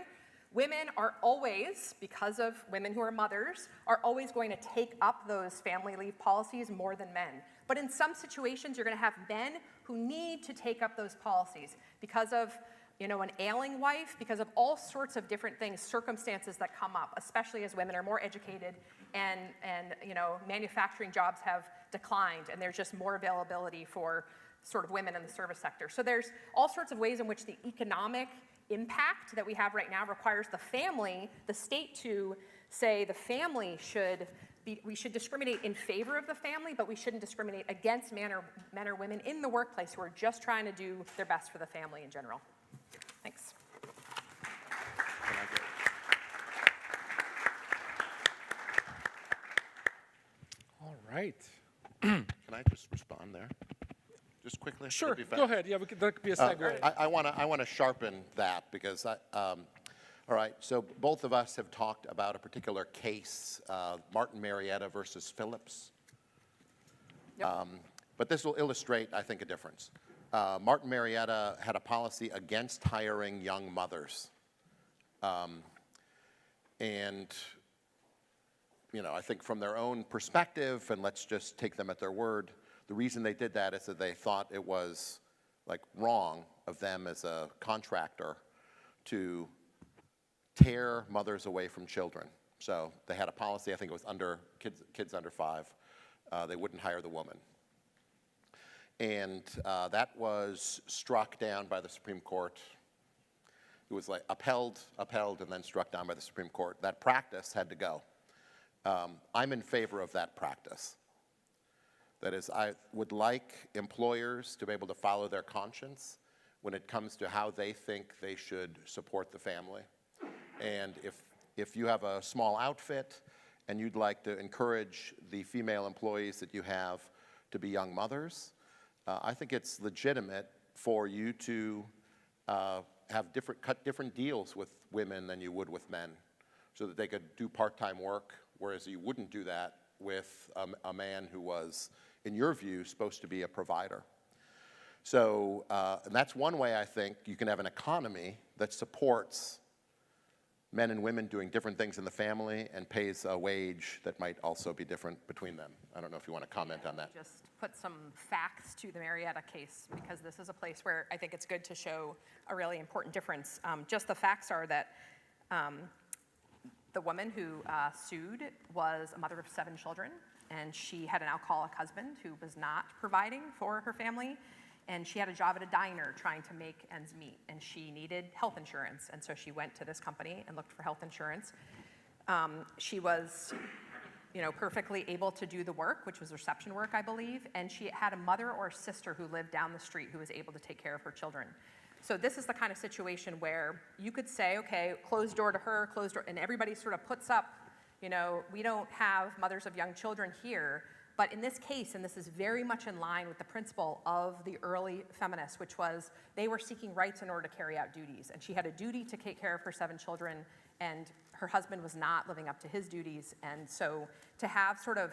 women are always, because of women who are mothers, are always going to take up those family leave policies more than men. But in some situations, you're going to have men who need to take up those policies because of, you know, an ailing wife, because of all sorts of different things, circumstances that come up, especially as women are more educated and you know, manufacturing jobs have declined and there's just more availability for sort of women in the service sector. So there's all sorts of ways in which the economic impact that we have right now requires the family, the state, to say the family should be, we should discriminate in favor of the family, but we shouldn't discriminate against men or women in the workplace who are just trying to do their best for the family in general. Thanks. All right. Can I just respond there? Just quickly? Sure, Would it be fast? go ahead. Yeah, that could be a segue. I want to sharpen that because, all right, so both of us have talked about a particular case, Martin Marietta versus Phillips. Yep. But this will illustrate, I think, a difference. Martin Marietta had a policy against hiring young mothers. And, you know, I think from their own perspective, and let's just take them at their word, the reason they did that is that they thought it was like wrong of them as a contractor to tear mothers away from children. So they had a policy, I think it was under kids under 5, they wouldn't hire the woman. And that was struck down by the Supreme Court. It was like upheld, and then struck down by the Supreme Court. That practice had to go. I'm in favor of that practice. That is, I would like employers to be able to follow their conscience when it comes to how they think they should support the family. And if you have a small outfit and you'd like to encourage the female employees that you have to be young mothers, I think it's legitimate for you to cut different deals with women than you would with men, so that they could do part-time work, whereas you wouldn't do that with a man who was, in your view, supposed to be a provider. So and that's one way I think you can have an economy that supports men and women doing different things in the family and pays a wage that might also be different between them. I don't know if you want to comment on that. Just put some facts to the Marietta case, because this is a place where I think it's good to show a really important difference. Just the facts are that the woman who sued was a mother of 7 children, and she had an alcoholic husband who was not providing for her family, and she had a job at a diner trying to make ends meet, and she needed health insurance, and so she went to this company and looked for health insurance. She was, you know, perfectly able to do the work, which was reception work, I believe, and she had a mother or a sister who lived down the street who was able to take care of her children. So this is the kind of situation where you could say, okay, closed door to her, closed door, and everybody sort of puts up, you know, we don't have mothers of young children here. But in this case, and this is very much in line with the principle of the early feminists, which was they were seeking rights in order to carry out duties. And she had a duty to take care of her 7 children, and her husband was not living up to his duties. And so to have sort of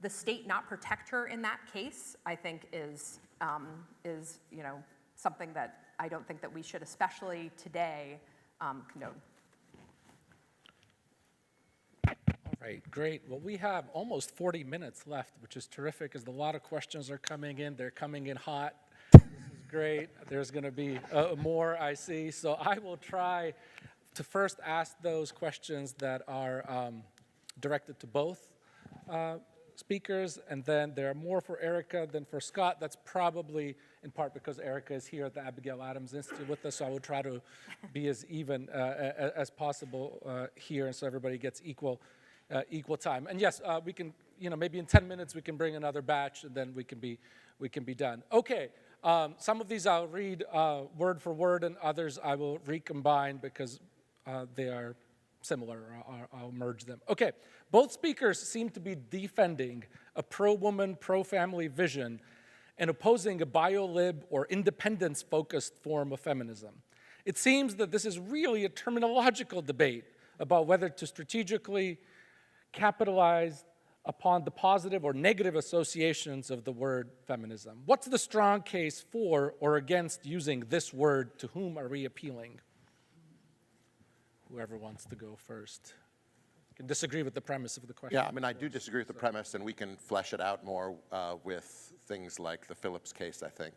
the state not protect her in that case, I think is you know, something that I don't think that we should, especially today, condone. All right, great. Well, we have almost 40 minutes left, which is terrific, as a lot of questions are coming in. They're coming in hot. This is great. There's going to be more, I see. So I will try to first ask those questions that are directed to both speakers, and then there are more for Erika than for Scott. That's probably in part because Erika is here at the Abigail Adams Institute with us, so I will try to be as even as possible here, and so everybody gets equal time. And yes, we can, maybe in 10 minutes we can bring another batch, and then we can be done. Okay, some of these I'll read word for word, and others I will recombine because they are similar, or I'll merge them. Okay, both speakers seem to be defending a pro-woman, pro-family vision and opposing a bio-lib or independence-focused form of feminism. It seems that this is really a terminological debate about whether to strategically capitalize upon the positive or negative associations of the word feminism. What's the strong case for or against using this word? To whom are we appealing? Whoever wants to go first. You can disagree with the premise of the question. Yeah, I mean, I do disagree with the premise, and we can flesh it out more with things like the Phillips case, I think.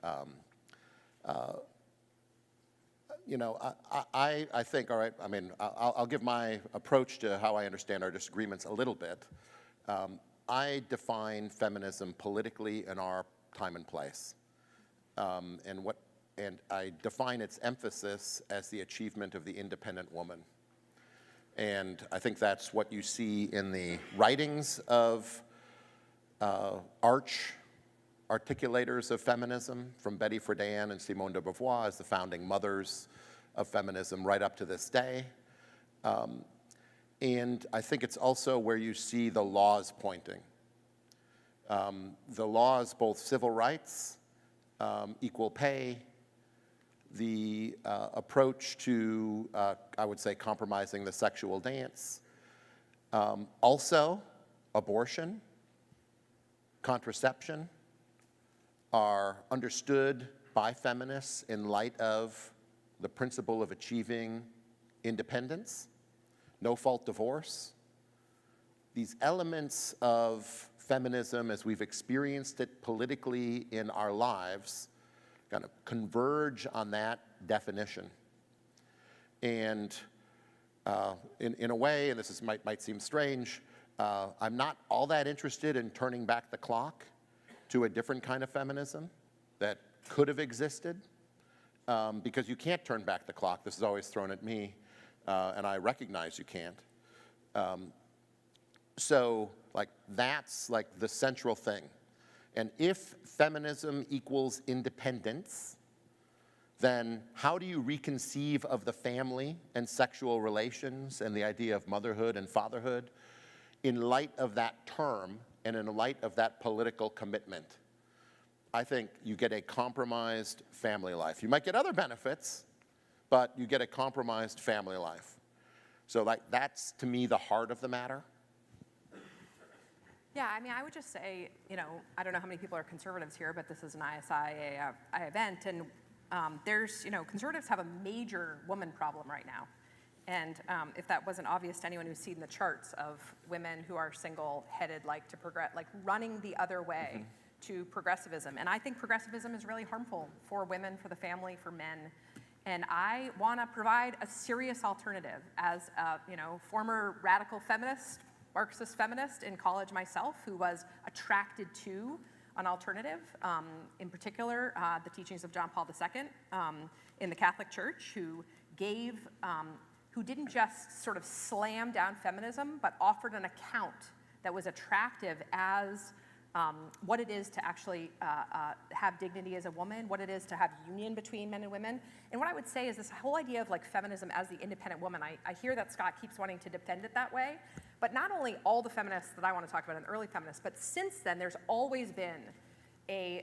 I think, all right, I mean, I'll give my approach to how I understand our disagreements a little bit. I define feminism politically in our time and place. And I define its emphasis as the achievement of the independent woman. And I think that's what you see in the writings of arch articulators of feminism, from Betty Friedan and Simone de Beauvoir as the founding mothers of feminism right up to this day. And I think it's also where you see the laws pointing. The laws, both civil rights, equal pay, the approach to, I would say, compromising the sexual dance. Also, abortion, contraception are understood by feminists in light of the principle of achieving independence, no-fault divorce. These elements of feminism, as we've experienced it politically in our lives, kind of converge on that definition. And in a way, and this might seem strange, I'm not all that interested in turning back the clock to a different kind of feminism that could have existed, because you can't turn back the clock. This is always thrown at me, and I recognize you can't. So that's the central thing. And if feminism equals independence, then how do you reconceive of the family and sexual relations and the idea of motherhood and fatherhood in light of that term and in light of that political commitment? I think you get a compromised family life. You might get other benefits, but you get a compromised family life. So that's, to me, the heart of the matter. Yeah, I mean, I would just say, I don't know how many people are conservatives here, but this is an ISI event, and conservatives have a major woman problem right now. And if that wasn't obvious to anyone who's seen the charts of women who are single-headed, to progress, running the other way to progressivism. And I think progressivism is really harmful for women, for the family, for men. And I want to provide a serious alternative as a former radical feminist, Marxist feminist in college myself, who was attracted to an alternative, in particular the teachings of John Paul II in the Catholic Church, who didn't just sort of slam down feminism, but offered an account that was attractive as what it is to actually have dignity as a woman, what it is to have union between men and women. And what I would say is this whole idea of feminism as the independent woman, I hear that Scott keeps wanting to defend it that way, but not only all the feminists that I want to talk about and early feminists, but since then there's always been an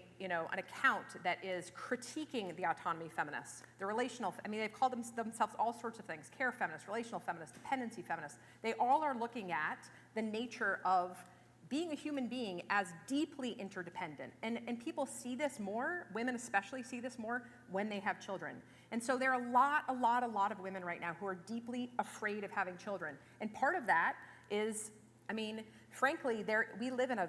account that is critiquing the autonomy feminists, the relational, they've called themselves all sorts of things, care feminists, relational feminists, dependency feminists. They all are looking at the nature of being a human being as deeply interdependent. And people see this more, women especially see this more when they have children. And so there are a lot of women right now who are deeply afraid of having children. And part of that is, frankly, we live in a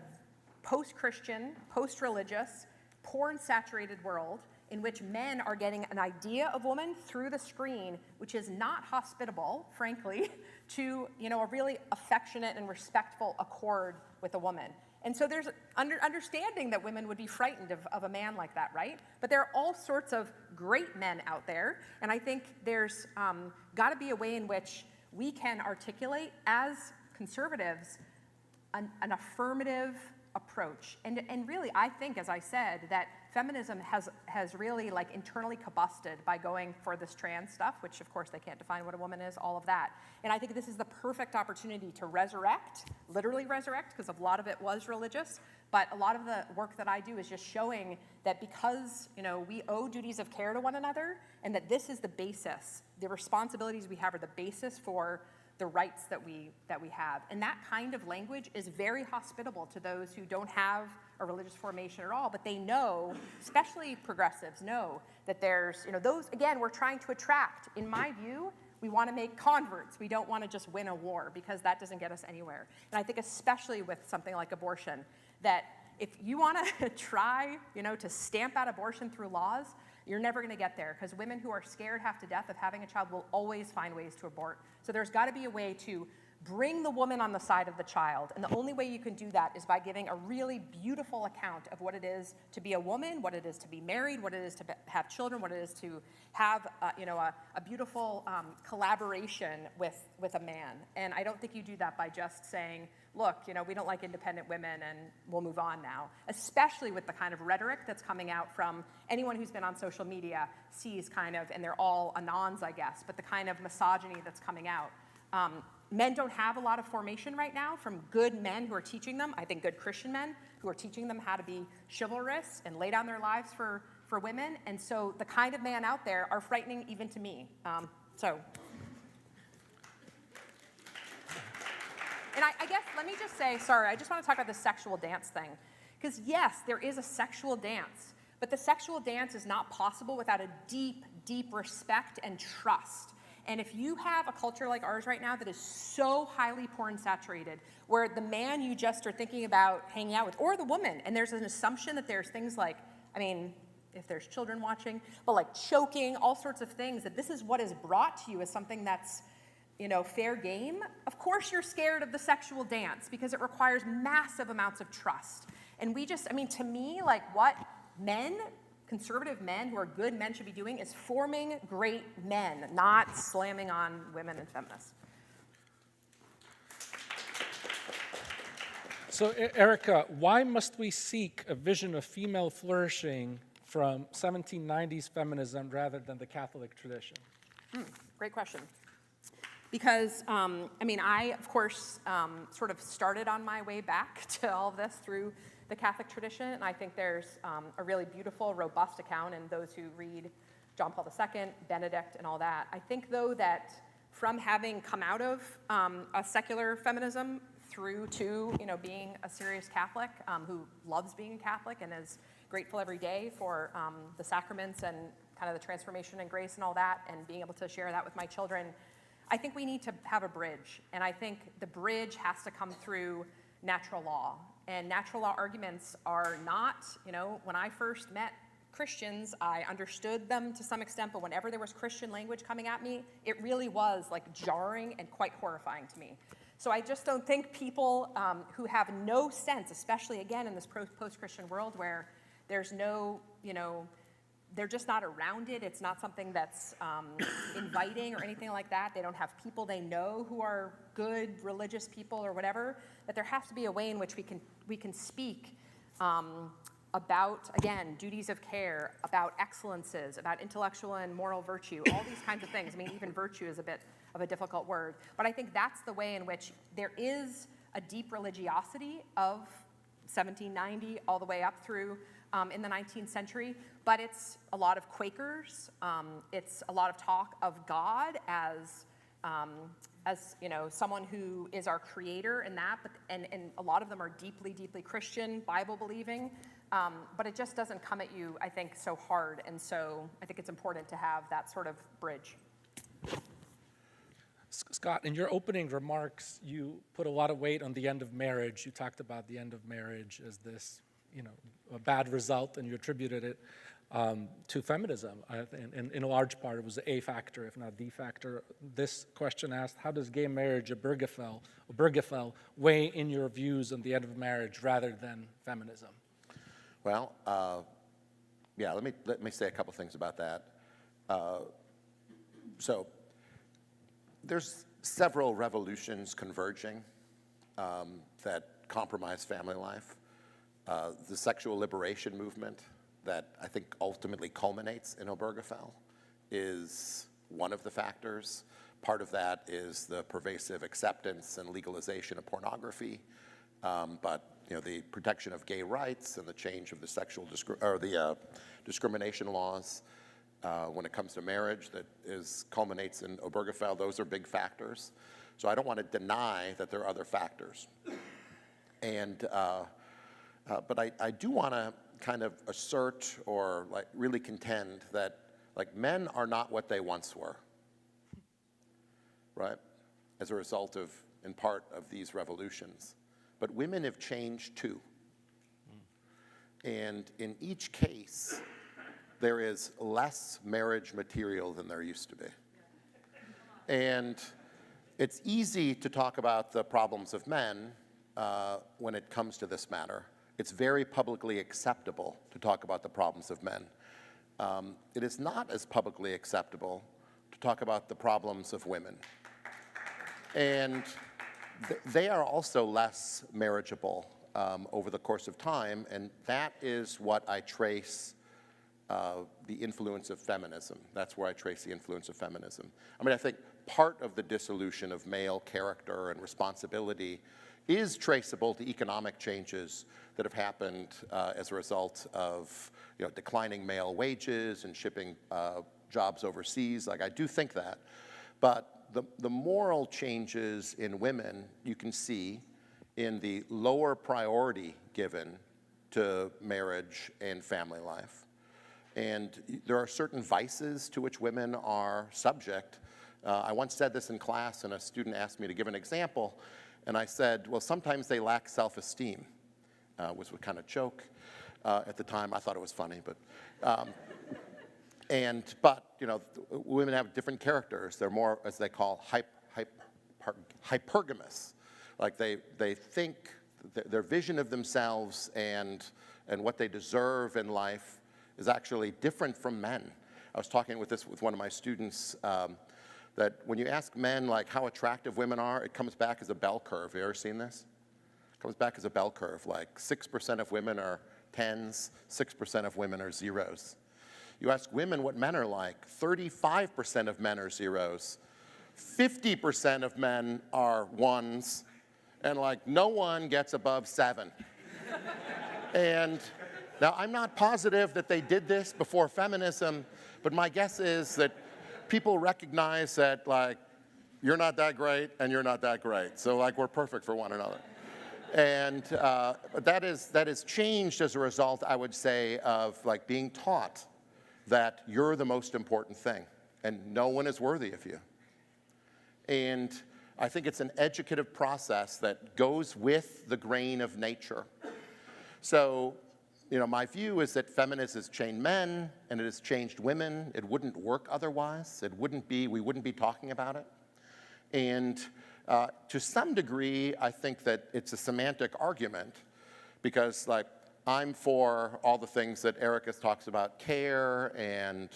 post-Christian, post-religious, porn-saturated world in which men are getting an idea of woman through the screen, which is not hospitable, frankly, to a really affectionate and respectful accord with a woman. And so there's understanding that women would be frightened of a man like that, right? But there are all sorts of great men out there, and I think there's got to be a way in which we can articulate as conservatives an affirmative approach. And really, I think, as I said, that feminism has really like internally combusted by going for this trans stuff, which of course they can't define what a woman is, all of that. And I think this is the perfect opportunity to resurrect, literally resurrect, because a lot of it was religious, but a lot of the work that I do is just showing that because, you know, we owe duties of care to one another, and that this is the basis, the responsibilities we have are the basis for the rights that we have. And that kind of language is very hospitable to those who don't have a religious formation at all, but they know, especially progressives know, that there's, you know, those, again, we're trying to attract. In my view, we want to make converts. We don't want to just win a war, because that doesn't get us anywhere. And I think especially with something like abortion, that if you want to try, you know, to stamp out abortion through laws, you're never going to get there, because women who are scared half to death of having a child will always find ways to abort. So there's got to be a way to bring the woman on the side of the child. And the only way you can do that is by giving a really beautiful account of what it is to be a woman, what it is to be married, what it is to have children, what it is to have a beautiful collaboration with a man. And I don't think you do that by just saying, look, you know, we don't like independent women and we'll move on now, especially with the kind of rhetoric that's coming out from anyone who's been on social media sees kind of, and they're all anons, I guess, but the kind of misogyny that's coming out. Men don't have a lot of formation right now from good men who are teaching them, I think good Christian men, who are teaching them how to be chivalrous and lay down their lives for women. And so the kind of man out there are frightening even to me. And I guess, let me just say, sorry, I just want to talk about the sexual dance thing. Because yes, there is a sexual dance, but the sexual dance is not possible without a deep, deep respect and trust. And if you have a culture like ours right now that is so highly porn saturated, where the man you just are thinking about hanging out with, or the woman, and there's an assumption that there's things like, I mean, if there's children watching, but like choking, all sorts of things, that this is what is brought to you as something that's, you know, fair game. Of course you're scared of the sexual dance because it requires massive amounts of trust. And we just, I mean, to me, like what men, conservative men who are good men should be doing is forming great men, not slamming on women and feminists. So, Erika, why must we seek a vision of female flourishing from 1790s feminism rather than the Catholic tradition? Great question. Because, I mean, I, of course, sort of started on my way back to all of this through the Catholic tradition, and I think there's a really beautiful, robust account in those who read John Paul II, Benedict, and all that. I think, though, that from having come out of a secular feminism through to, you know, being a serious Catholic who loves being a Catholic and is grateful every day for the sacraments and kind of the transformation and grace and all that, and being able to share that with my children, I think we need to have a bridge. And I think the bridge has to come through natural law. And natural law arguments are not, you know, when I first met Christians, I understood them to some extent, but whenever there was Christian language coming at me, it really was like jarring and quite horrifying to me. So I just don't think people who have no sense, especially again in this post-Christian world where there's no, you know, they're just not around it. It's not something that's inviting or anything like that. They don't have people they know who are good religious people or whatever. That there has to be a way in which we can speak about, again, duties of care, about excellences, about intellectual and moral virtue, all these kinds of things. I mean, even virtue is a bit of a difficult word. But I think that's the way in which there is a deep religiosity of 1790 all the way up through in the 19th century, but it's a lot of Quakers. It's a lot of talk of God as you know, someone who is our creator in that, but, and a lot of them are deeply, deeply Christian, Bible-believing, but it just doesn't come at you, I think, so hard, and so I think it's important to have that sort of bridge. Scott, in your opening remarks, you put a lot of weight on the end of marriage. You talked about the end of marriage as this a bad result, and you attributed it to feminism. And in a large part, it was a factor, if not the factor. This question asked, how does gay marriage, Obergefell, weigh in your views on the end of marriage rather than feminism? Well, yeah, let me say a couple things about that. So there's several revolutions converging that compromise family life. The sexual liberation movement that I think ultimately culminates in Obergefell is one of the factors. Part of that is the pervasive acceptance and legalization of pornography, but the protection of gay rights and the change of the discrimination laws when it comes to marriage that culminates in Obergefell. Those are big factors. So I don't want to deny that there are other factors. And but I do want to kind of assert or really contend that men are not what they once were, right? As a result of, in part, of these revolutions. But women have changed too. And in each case, there is less marriage material than there used to be. And it's easy to talk about the problems of men when it comes to this matter. It's very publicly acceptable to talk about the problems of men. It is not as publicly acceptable to talk about the problems of women. And they are also less marriageable over the course of time, and that is what I trace the influence of feminism. That's where I trace the influence of feminism. I mean, I think part of the dissolution of male character and responsibility is traceable to economic changes that have happened as a result of declining male wages and shipping jobs overseas. I do think that. But the moral changes in women you can see in the lower priority given to marriage and family life. And there are certain vices to which women are subject. I once said this in class, and a student asked me to give an example. And I said, well, sometimes they lack self-esteem, was a kind of joke. At the time, I thought it was funny, but women have different characters. They're more, as they call, hypergamous. They think their vision of themselves and what they deserve in life is actually different from men. I was talking with one of my students. That when you ask men how attractive women are, it comes back as a bell curve. Have you ever seen this? It comes back as a bell curve. 6% of women are 10s, 6% of women are 0s. You ask women what men are like, 35% of men are 0s, 50% of men are 1s, and no one gets above 7. And now I'm not positive that they did this before feminism, but my guess is that people recognize that, you're not that great and you're not that great. So, we're perfect for one another. And that is changed as a result, I would say, of, being taught that you're the most important thing and no one is worthy of you. And I think it's an educative process that goes with the grain of nature. So, my view is that feminism has changed men and it has changed women. It wouldn't work otherwise. We wouldn't be talking about it. And to some degree, I think that it's a semantic argument because I'm for all the things that Erika talks about, care and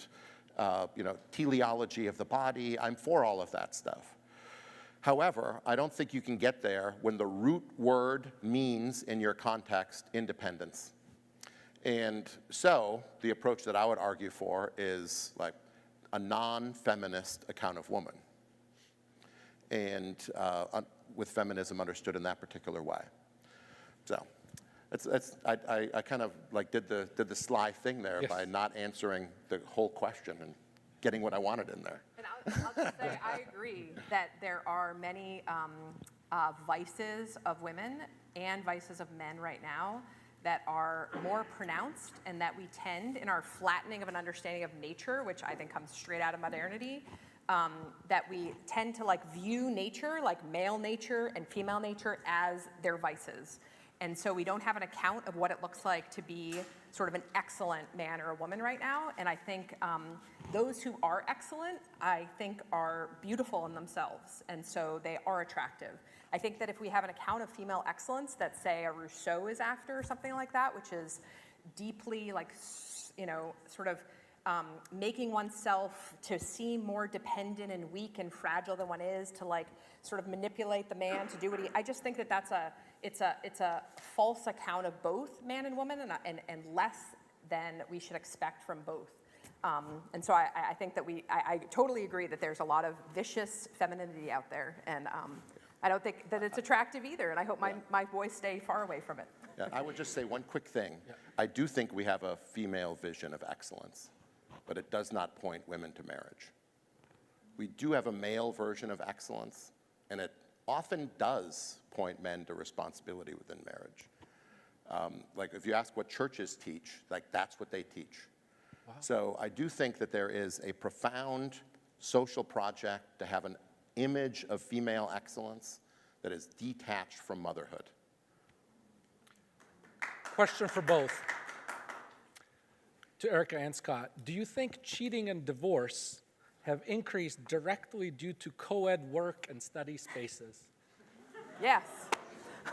teleology of the body. I'm for all of that stuff. However, I don't think you can get there when the root word means, in your context, independence. And so the approach that I would argue for is a non-feminist account of woman, and with feminism understood in that particular way. So I kind of did the sly thing there by not answering the whole question and getting what I wanted in there. And I'll just say, I agree that there are many vices of women and vices of men right now that are more pronounced, and that we tend, in our flattening of an understanding of nature, which I think comes straight out of modernity, that we tend to view nature, male nature and female nature, as their vices. And so we don't have an account of what it looks like to be sort of an excellent man or a woman right now. And I think those who are excellent, I think are beautiful in themselves. And so they are attractive. I think that if we have an account of female excellence that, say, a Rousseau is after or something like that, which is deeply sort of making oneself to seem more dependent and weak and fragile than one is, to sort of manipulate the man to do what I just think that it's a false account of both man and woman, and less than we should expect from both. And so I think that I totally agree that there's a lot of vicious femininity out there, and I don't think that it's attractive either, and I hope my boys stay far away from it. Yeah, I would just say one quick thing. I do think we have a female vision of excellence, but it does not point women to marriage. We do have a male version of excellence, and it often does point men to responsibility within marriage. Like if you ask what churches teach, that's what they teach. Wow. So I do think that there is a profound social project to have an image of female excellence that is detached from motherhood. Question for both. To Erika and Scott, do you think cheating and divorce have increased directly due to co-ed work and study spaces? Yes.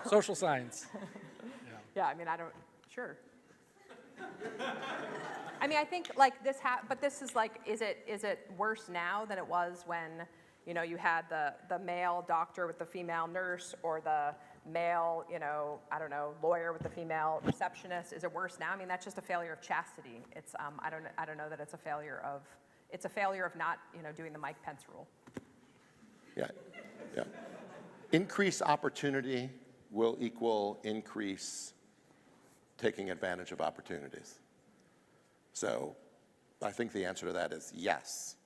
Social science. Yeah, I mean, sure. I mean, I think this, but this is is it worse now than it was when, you had the male doctor with the female nurse, or the male, lawyer with the female receptionist? Is it worse now? I mean, that's just a failure of chastity. It's, I don't know that it's a failure of not, doing the Mike Pence rule. Yeah. Increased opportunity will equal increase taking advantage of opportunities. So I think the answer to that is yes.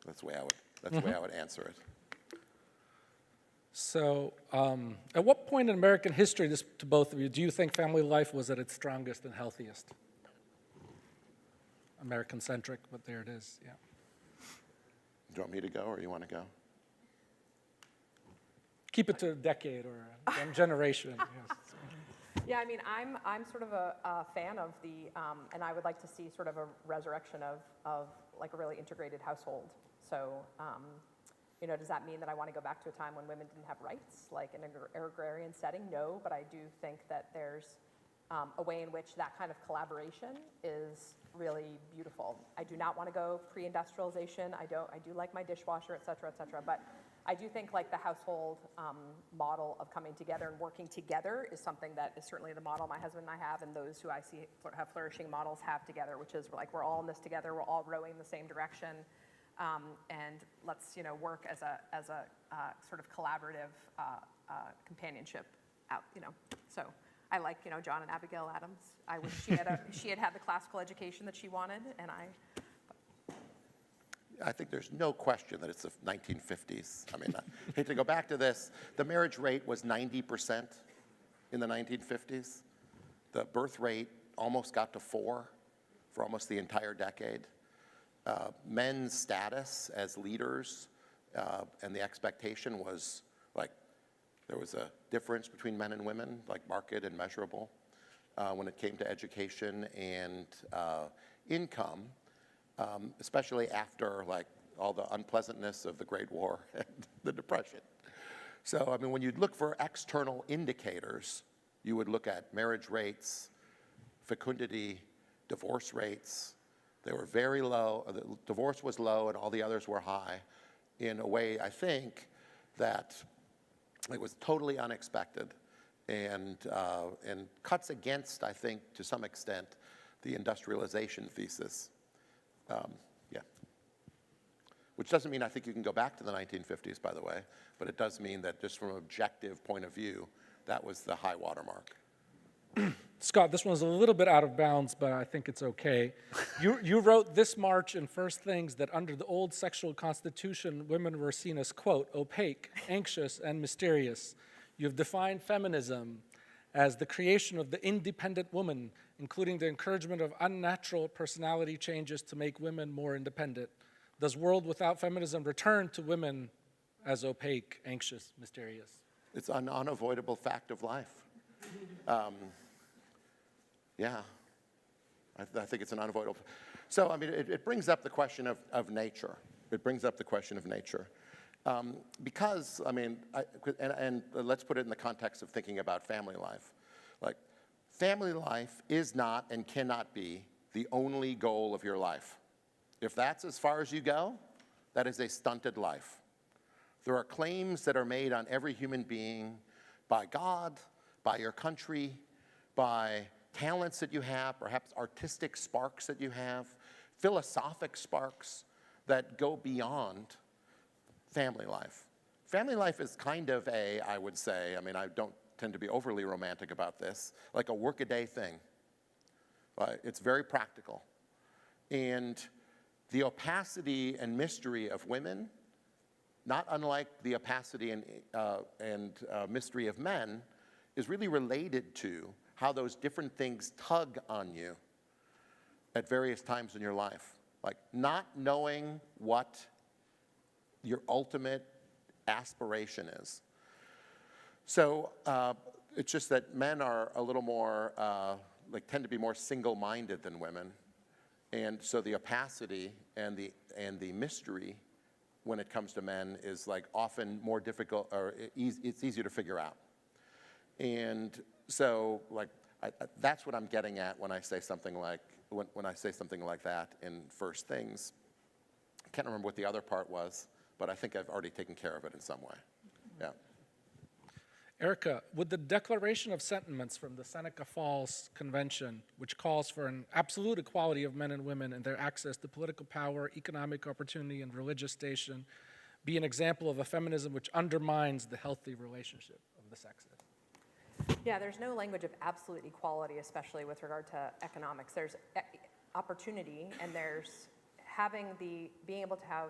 That's the way I would answer it. So at what point in American history, this to both of you, do you think family life was at its strongest and healthiest? American-centric, but there it is, yeah. Do you want me to go, or you want to go? Keep it to a decade or a generation. Yes. Yeah, I mean, I'm sort of a fan of and I would like to see sort of a resurrection of a really integrated household. So, does that mean that I want to go back to a time when women didn't have rights, like in an agrarian setting? No, but I do think that there's a way in which that kind of collaboration is really beautiful. I do not want to go pre-industrialization. I do like my dishwasher, et cetera, but I do think the household model of coming together and working together is something that is certainly the model my husband and I have, and those who I see have flourishing models have together, which is we're all in this together, we're all rowing the same direction, and let's work as a sort of collaborative companionship out. So I like John and Abigail Adams. I wish she had the classical education that she wanted, and I think there's no question that it's the 1950s. I mean, I hate to go back to this. The marriage rate was 90% in the 1950s. The birth rate almost got to 4 for almost the entire decade. Men's status as leaders and the expectation was there was a difference between men and women, marked and measurable, when it came to education and income. Especially after all the unpleasantness of the Great War and the Depression. So, I mean, when you look for external indicators, you would look at marriage rates, fecundity, divorce rates. They were very low. The divorce was low and all the others were high in a way, I think, that it was totally unexpected and cuts against, I think, to some extent, the industrialization thesis. Which doesn't mean I think you can go back to the 1950s, by the way, but it does mean that just from an objective point of view, that was the high watermark. Scott, this one's a little bit out of bounds, but I think it's okay. You wrote this March in First Things that under the old sexual constitution, women were seen as, quote, opaque, anxious, and mysterious. You've defined feminism as the creation of the independent woman, including the encouragement of unnatural personality changes to make women more independent. Does world without feminism return to women as opaque, anxious, mysterious? It's an unavoidable fact of life. Yeah, I think it's an unavoidable. So, I mean, it brings up the question of nature. It brings up the question of nature. Because, I mean, and let's put it in the context of thinking about family life. Like, family life is not and cannot be the only goal of your life. If that's as far as you go, that is a stunted life. There are claims that are made on every human being by God, by your country, by talents that you have, perhaps artistic sparks that you have, philosophic sparks that go beyond family life. Family life is kind of I would say, I mean, I don't tend to be overly romantic about this, like a workaday thing. It's very practical. And the opacity and mystery of women, not unlike the opacity and mystery of men, is really related to how those different things tug on you at various times in your life. Like not knowing what your ultimate aspiration is. So it's just that men are a little more, tend to be more single-minded than women. And so the opacity and the mystery when it comes to men is like often more difficult, or it's easier to figure out. And so like that's what I'm getting at when I say something like when I say something like that in First Things. I can't remember what the other part was, but I think I've already taken care of it in some way. Yeah. Erika, would the Declaration of Sentiments from the Seneca Falls Convention, which calls for an absolute equality of men and women in their access to political power, economic opportunity, and religious station, be an example of a feminism which undermines the healthy relationship of the sexes? Yeah, there's no language of absolute equality, especially with regard to economics. There's opportunity, and there's being able to have,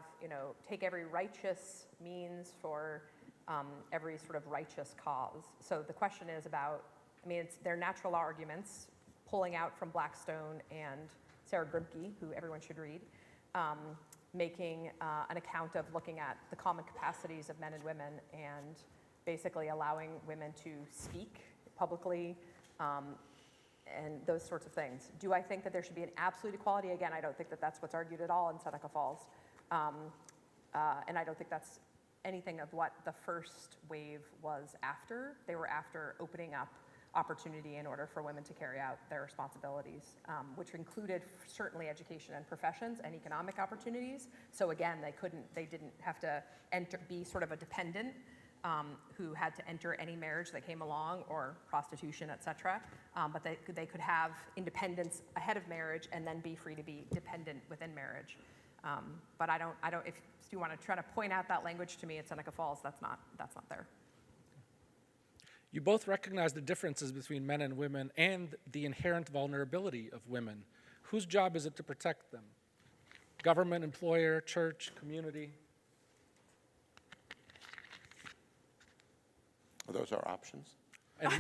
take every righteous means for every sort of righteous cause. So the question is about, it's their natural arguments, pulling out from Blackstone and Sarah Grimke, who everyone should read, making an account of looking at the common capacities of men and women and basically allowing women to speak publicly and those sorts of things. Do I think that there should be an absolute equality? Again, I don't think that that's what's argued at all in Seneca Falls. And I don't think that's anything of what the first wave was after. They were after opening up opportunity in order for women to carry out their responsibilities, which included certainly education and professions and economic opportunities. So again, they didn't have to be sort of a dependent who had to enter any marriage that came along, or prostitution, et cetera. But they could have independence ahead of marriage and then be free to be dependent within marriage. But I don't. If you want to try to point out that language to me at Seneca Falls, that's not there. You both recognize the differences between men and women and the inherent vulnerability of women. Whose job is it to protect them? Government, employer, church, community? Those are options. And ...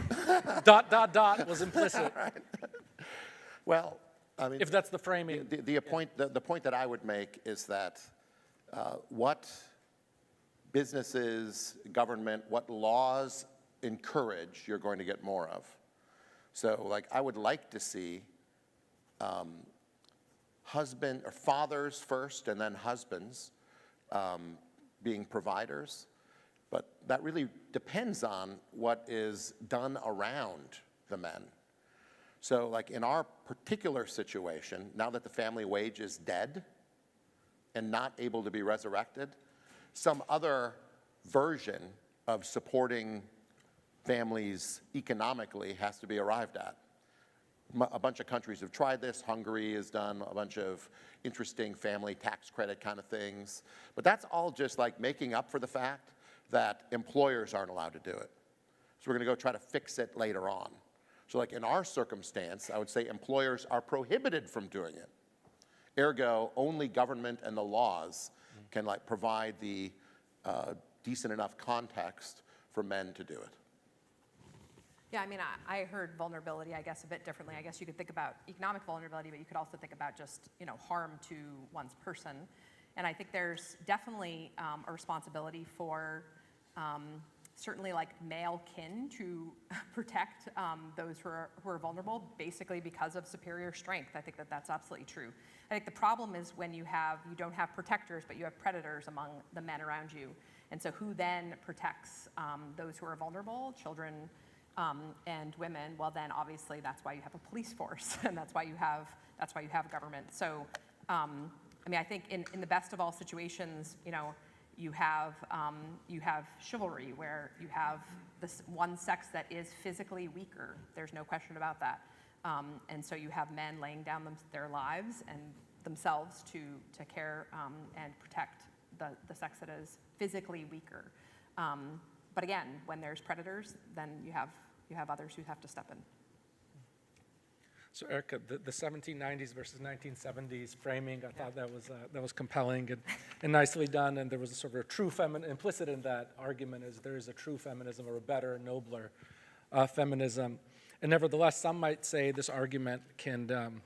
was implicit. Right. Well, I mean, if that's the framing. The point that I would make is that what businesses, government, what laws encourage, you're going to get more of. So, like, I would like to see husband or fathers first, and then husbands being providers. But that really depends on what is done around the men. So like in our particular situation, now that the family wage is dead and not able to be resurrected, some other version of supporting families economically has to be arrived at. A bunch of countries have tried this. Hungary has done a bunch of interesting family tax credit kind of things. But that's all just like making up for the fact that employers aren't allowed to do it. So we're going to go try to fix it later on. So like in our circumstance, I would say employers are prohibited from doing it. Ergo, only government and the laws can like provide the decent enough context for men to do it. Yeah, I heard vulnerability, I guess, a bit differently. I guess you could think about economic vulnerability, but you could also think about just, harm to one's person. And I think there's definitely a responsibility for certainly like male kin to protect those who are vulnerable, basically because of superior strength. I think that that's absolutely true. I think the problem is when you don't have protectors, but you have predators among the men around you. And so who then protects those who are vulnerable, children and women? Well, then obviously that's why you have a police force, and that's why you have government. So, I mean, I think in the best of all situations, you have chivalry, where you have this one sex that is physically weaker. There's no question about that. And so you have men laying down their lives and themselves to care and protect the sex that is physically weaker. But again, when there's predators, then you have others who have to step in. So Erika, the 1790s versus 1970s framing, I thought that was compelling and nicely done. And there was a sort of a true implicit in that argument is there is a true feminism, or a better, nobler feminism. And nevertheless, some might say this argument can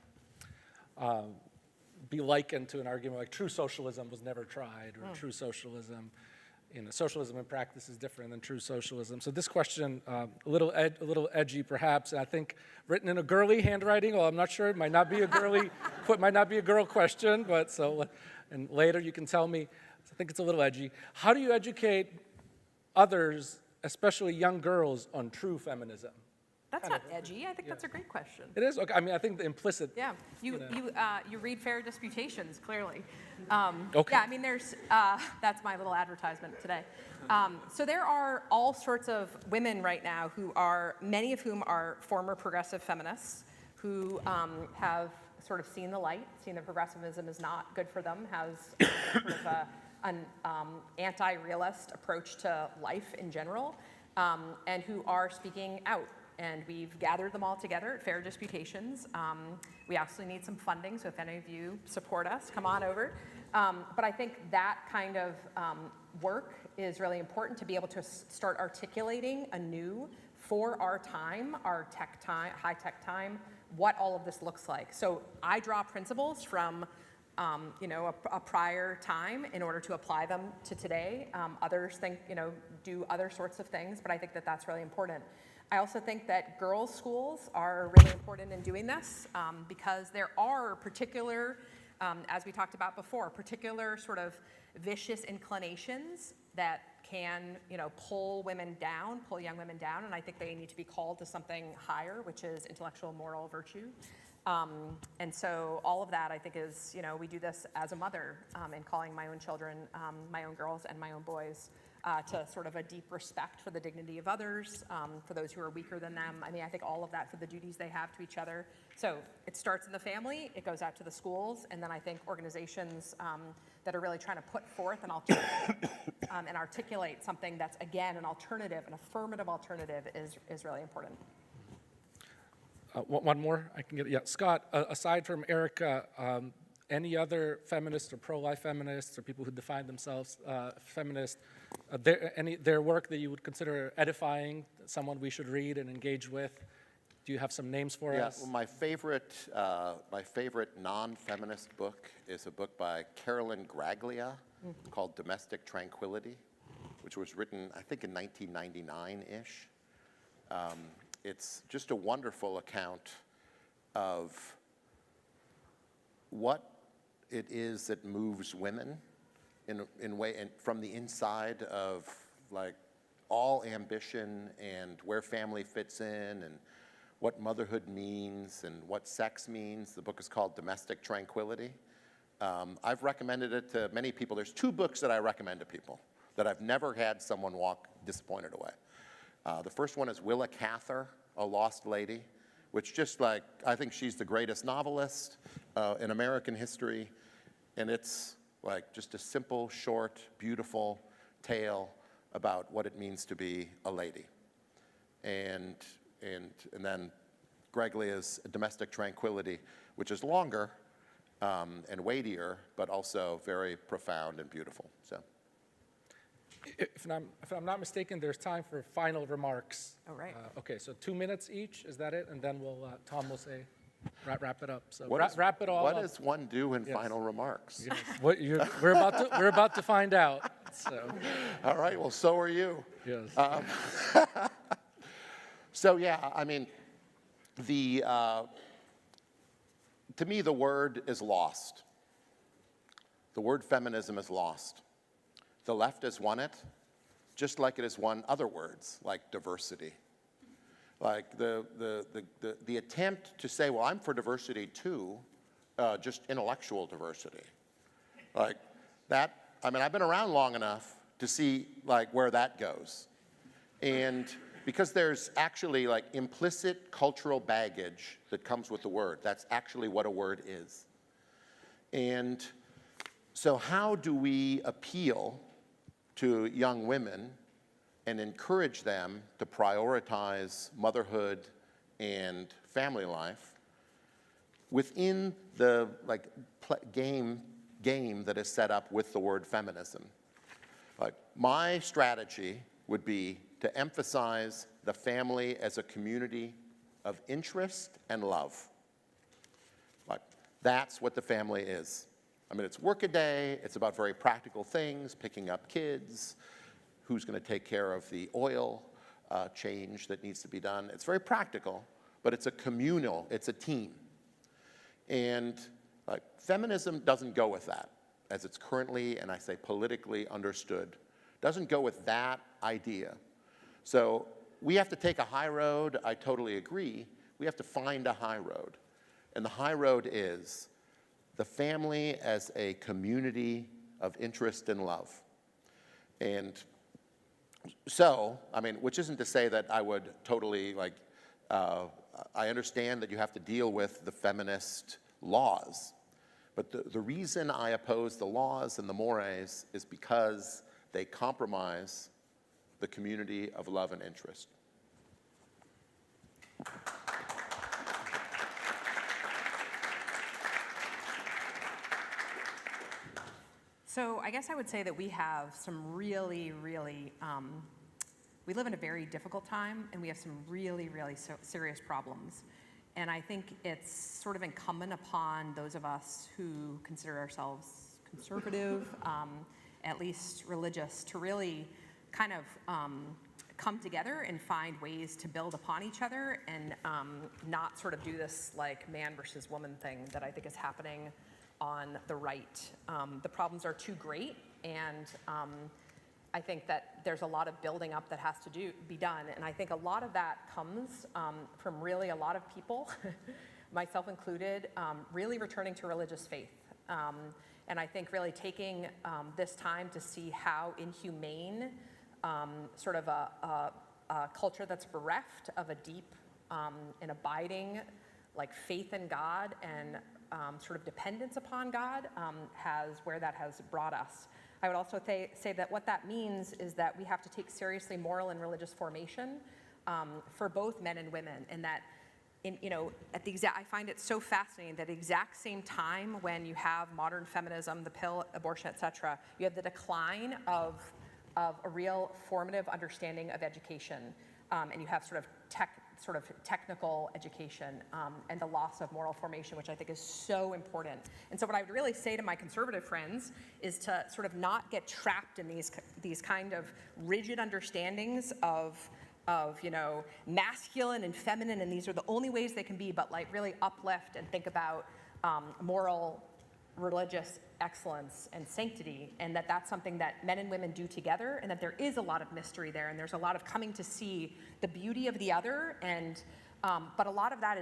be likened to an argument like true socialism was never tried, or true socialism, socialism in practice is different than true socialism. So this question, a little edgy perhaps, and I think written in a girly handwriting. Well, I'm not sure, it might not be a girl question, but and later you can tell me. I think it's a little edgy. How do you educate others, especially young girls, on true feminism? That's not edgy. I think that's a great question. It is? Okay. I mean, I think the implicit... Yeah. You read Fair Disputations, clearly. Okay. Yeah, I mean, that's my little advertisement today. So there are all sorts of women right now many of whom are former progressive feminists who have sort of seen the light, seen that progressivism is not good for them, has sort of an anti-realist approach to life in general, and who are speaking out. And we've gathered them all together at Fair Disputations. We actually need some funding, so if any of you support us, come on over. But I think that kind of work is really important to be able to start articulating anew for our time, our tech time, high-tech time, what all of this looks like. So I draw principles from a prior time in order to apply them to today. Others do other sorts of things, but I think that that's really important. I also think that girls' schools are really important in doing this because there are particular, as we talked about before, particular sort of vicious inclinations that can, pull young women down, and I think they need to be called to something higher, which is intellectual moral virtue. And so all of that, I think, is, we do this as a mother in calling my own children, my own girls and my own boys, to sort of a deep respect for the dignity of others, for those who are weaker than them. I mean, I think all of that for the duties they have to each other. So it starts in the family, it goes out to the schools, and then I think organizations that are really trying to put forth an alternative and articulate something that's, again, an alternative, an affirmative alternative is really important. One more I can get. Yeah, Scott, aside from Erika, any other feminists or pro-life feminists or people who define themselves feminist, their work that you would consider edifying, someone we should read and engage with? Do you have some names for us? Well, my favorite non-feminist book is a book by Carolyn Graglia called Domestic Tranquility, which was written, I think, in 1999-ish. It's just a wonderful account of what it is that moves women in way, and from the inside of like all ambition and where family fits in and what motherhood means and what sex means. The book is called Domestic Tranquility. I've recommended it to many people. There's two books that I recommend to people that I've never had someone walk disappointed away. The first one is Willa Cather, A Lost Lady, which just like, I think she's the greatest novelist in American history. And it's like just a simple, short, beautiful tale about what it means to be a lady. And then Graglia's Domestic Tranquility, which is longer and weightier, but also very profound and beautiful. So. If I'm not mistaken, there's time for final remarks. Oh, right. Okay, so 2 minutes each, is that it? And then Tom will say. wrap it up. So What wrap it all what up. does one do in Yes. final remarks? Yes. We're about to find out. So All right, well, so are you. yes. So yeah, I mean, to me, the word is lost. The word feminism is lost. The left has won it, just like it has won other words, like diversity. Like the attempt to say, well, I'm for diversity too, just intellectual diversity. Like that, I mean, I've been around long enough to see like where that goes. And because there's actually like implicit cultural baggage that comes with the word. That's actually what a word is. And so how do we appeal to young women and encourage them to prioritize motherhood and family life within the like game that is set up with the word feminism? Like my strategy would be to emphasize the family as a community of interest and love. Like that's what the family is. I mean, it's work-a-day, it's about very practical things, picking up kids, who's going to take care of the oil change that needs to be done. It's very practical, but it's a communal, it's a team. And like, feminism doesn't go with that, as it's currently, and I say politically understood, doesn't go with that idea. So we have to take a high road, I totally agree. We have to find a high road. And the high road is the family as a community of interest and love. And so, I mean, which isn't to say that I would totally, like, I understand that you have to deal with the feminist laws. But the reason I oppose the laws and the mores is because they compromise the community of love and interest. So I guess I would say that we have some really, we live in a very difficult time, and we have some really serious problems. And I think it's sort of incumbent upon those of us who consider ourselves conservative, at least religious, to really kind of come together and find ways to build upon each other and not sort of do this like man versus woman thing that I think is happening on the right. The problems are too great, and I think that there's a lot of building up that has to be done, and I think a lot of that comes from really a lot of people, myself included, really returning to religious faith. And I think really taking this time to see how inhumane sort of a culture that's bereft of a deep and abiding like faith in God and sort of dependence upon God where that has brought us. I would also say that what that means is that we have to take seriously moral and religious formation for both men and women, and that I find it so fascinating that at the exact same time when you have modern feminism, the pill, abortion, etc., you have the decline of a real formative understanding of education, and you have sort of technical education and the loss of moral formation, which I think is so important. And so what I would really say to my conservative friends is to sort of not get trapped in these kind of rigid understandings of masculine and feminine, and these are the only ways they can be, but like really uplift and think about moral, religious excellence and sanctity, and that's something that men and women do together, and that there is a lot of mystery there, and there's a lot of coming to see the beauty of the other, and but a lot of that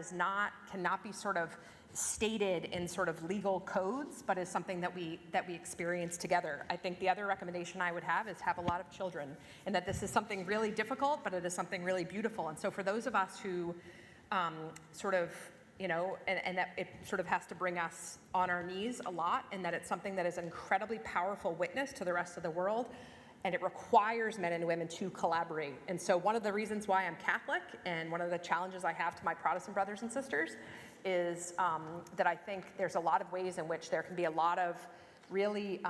cannot be sort of stated in sort of legal codes, but is something that we experience together. I think the other recommendation I would have is have a lot of children, and that this is something really difficult, but it is something really beautiful. And so for those of us who and that it sort of has to bring us on our knees a lot, and that it's something that is an incredibly powerful witness to the rest of the world, and it requires men and women to collaborate. And so one of the reasons why I'm Catholic, and one of the challenges I have to my Protestant brothers and sisters, is that I think there's a lot of ways in which there can be a lot of really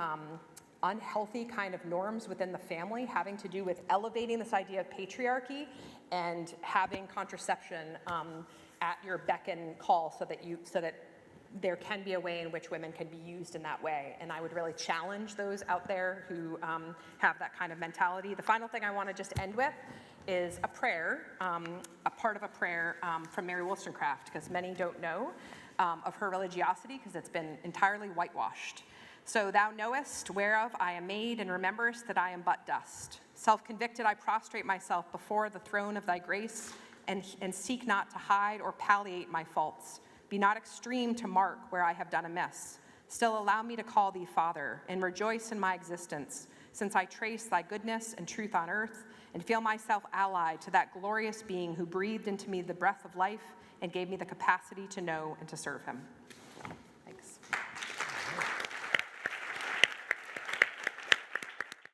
unhealthy kind of norms within the family having to do with elevating this idea of patriarchy and having contraception at your beck and call so that there can be a way in which women can be used in that way. And I would really challenge those out there who have that kind of mentality. The final thing I want to just end with is a prayer, a part of a prayer from Mary Wollstonecraft, because many don't know of her religiosity because it's been entirely whitewashed. So thou knowest whereof I am made, and rememberest that I am but dust. Self-convicted, I prostrate myself before the throne of thy grace, and seek not to hide or palliate my faults. Be not extreme to mark where I have done amiss. Still allow me to call thee Father, and rejoice in my existence, since I trace thy goodness and truth on earth, and feel myself allied to that glorious being who breathed into me the breath of life and gave me the capacity to know and to serve him.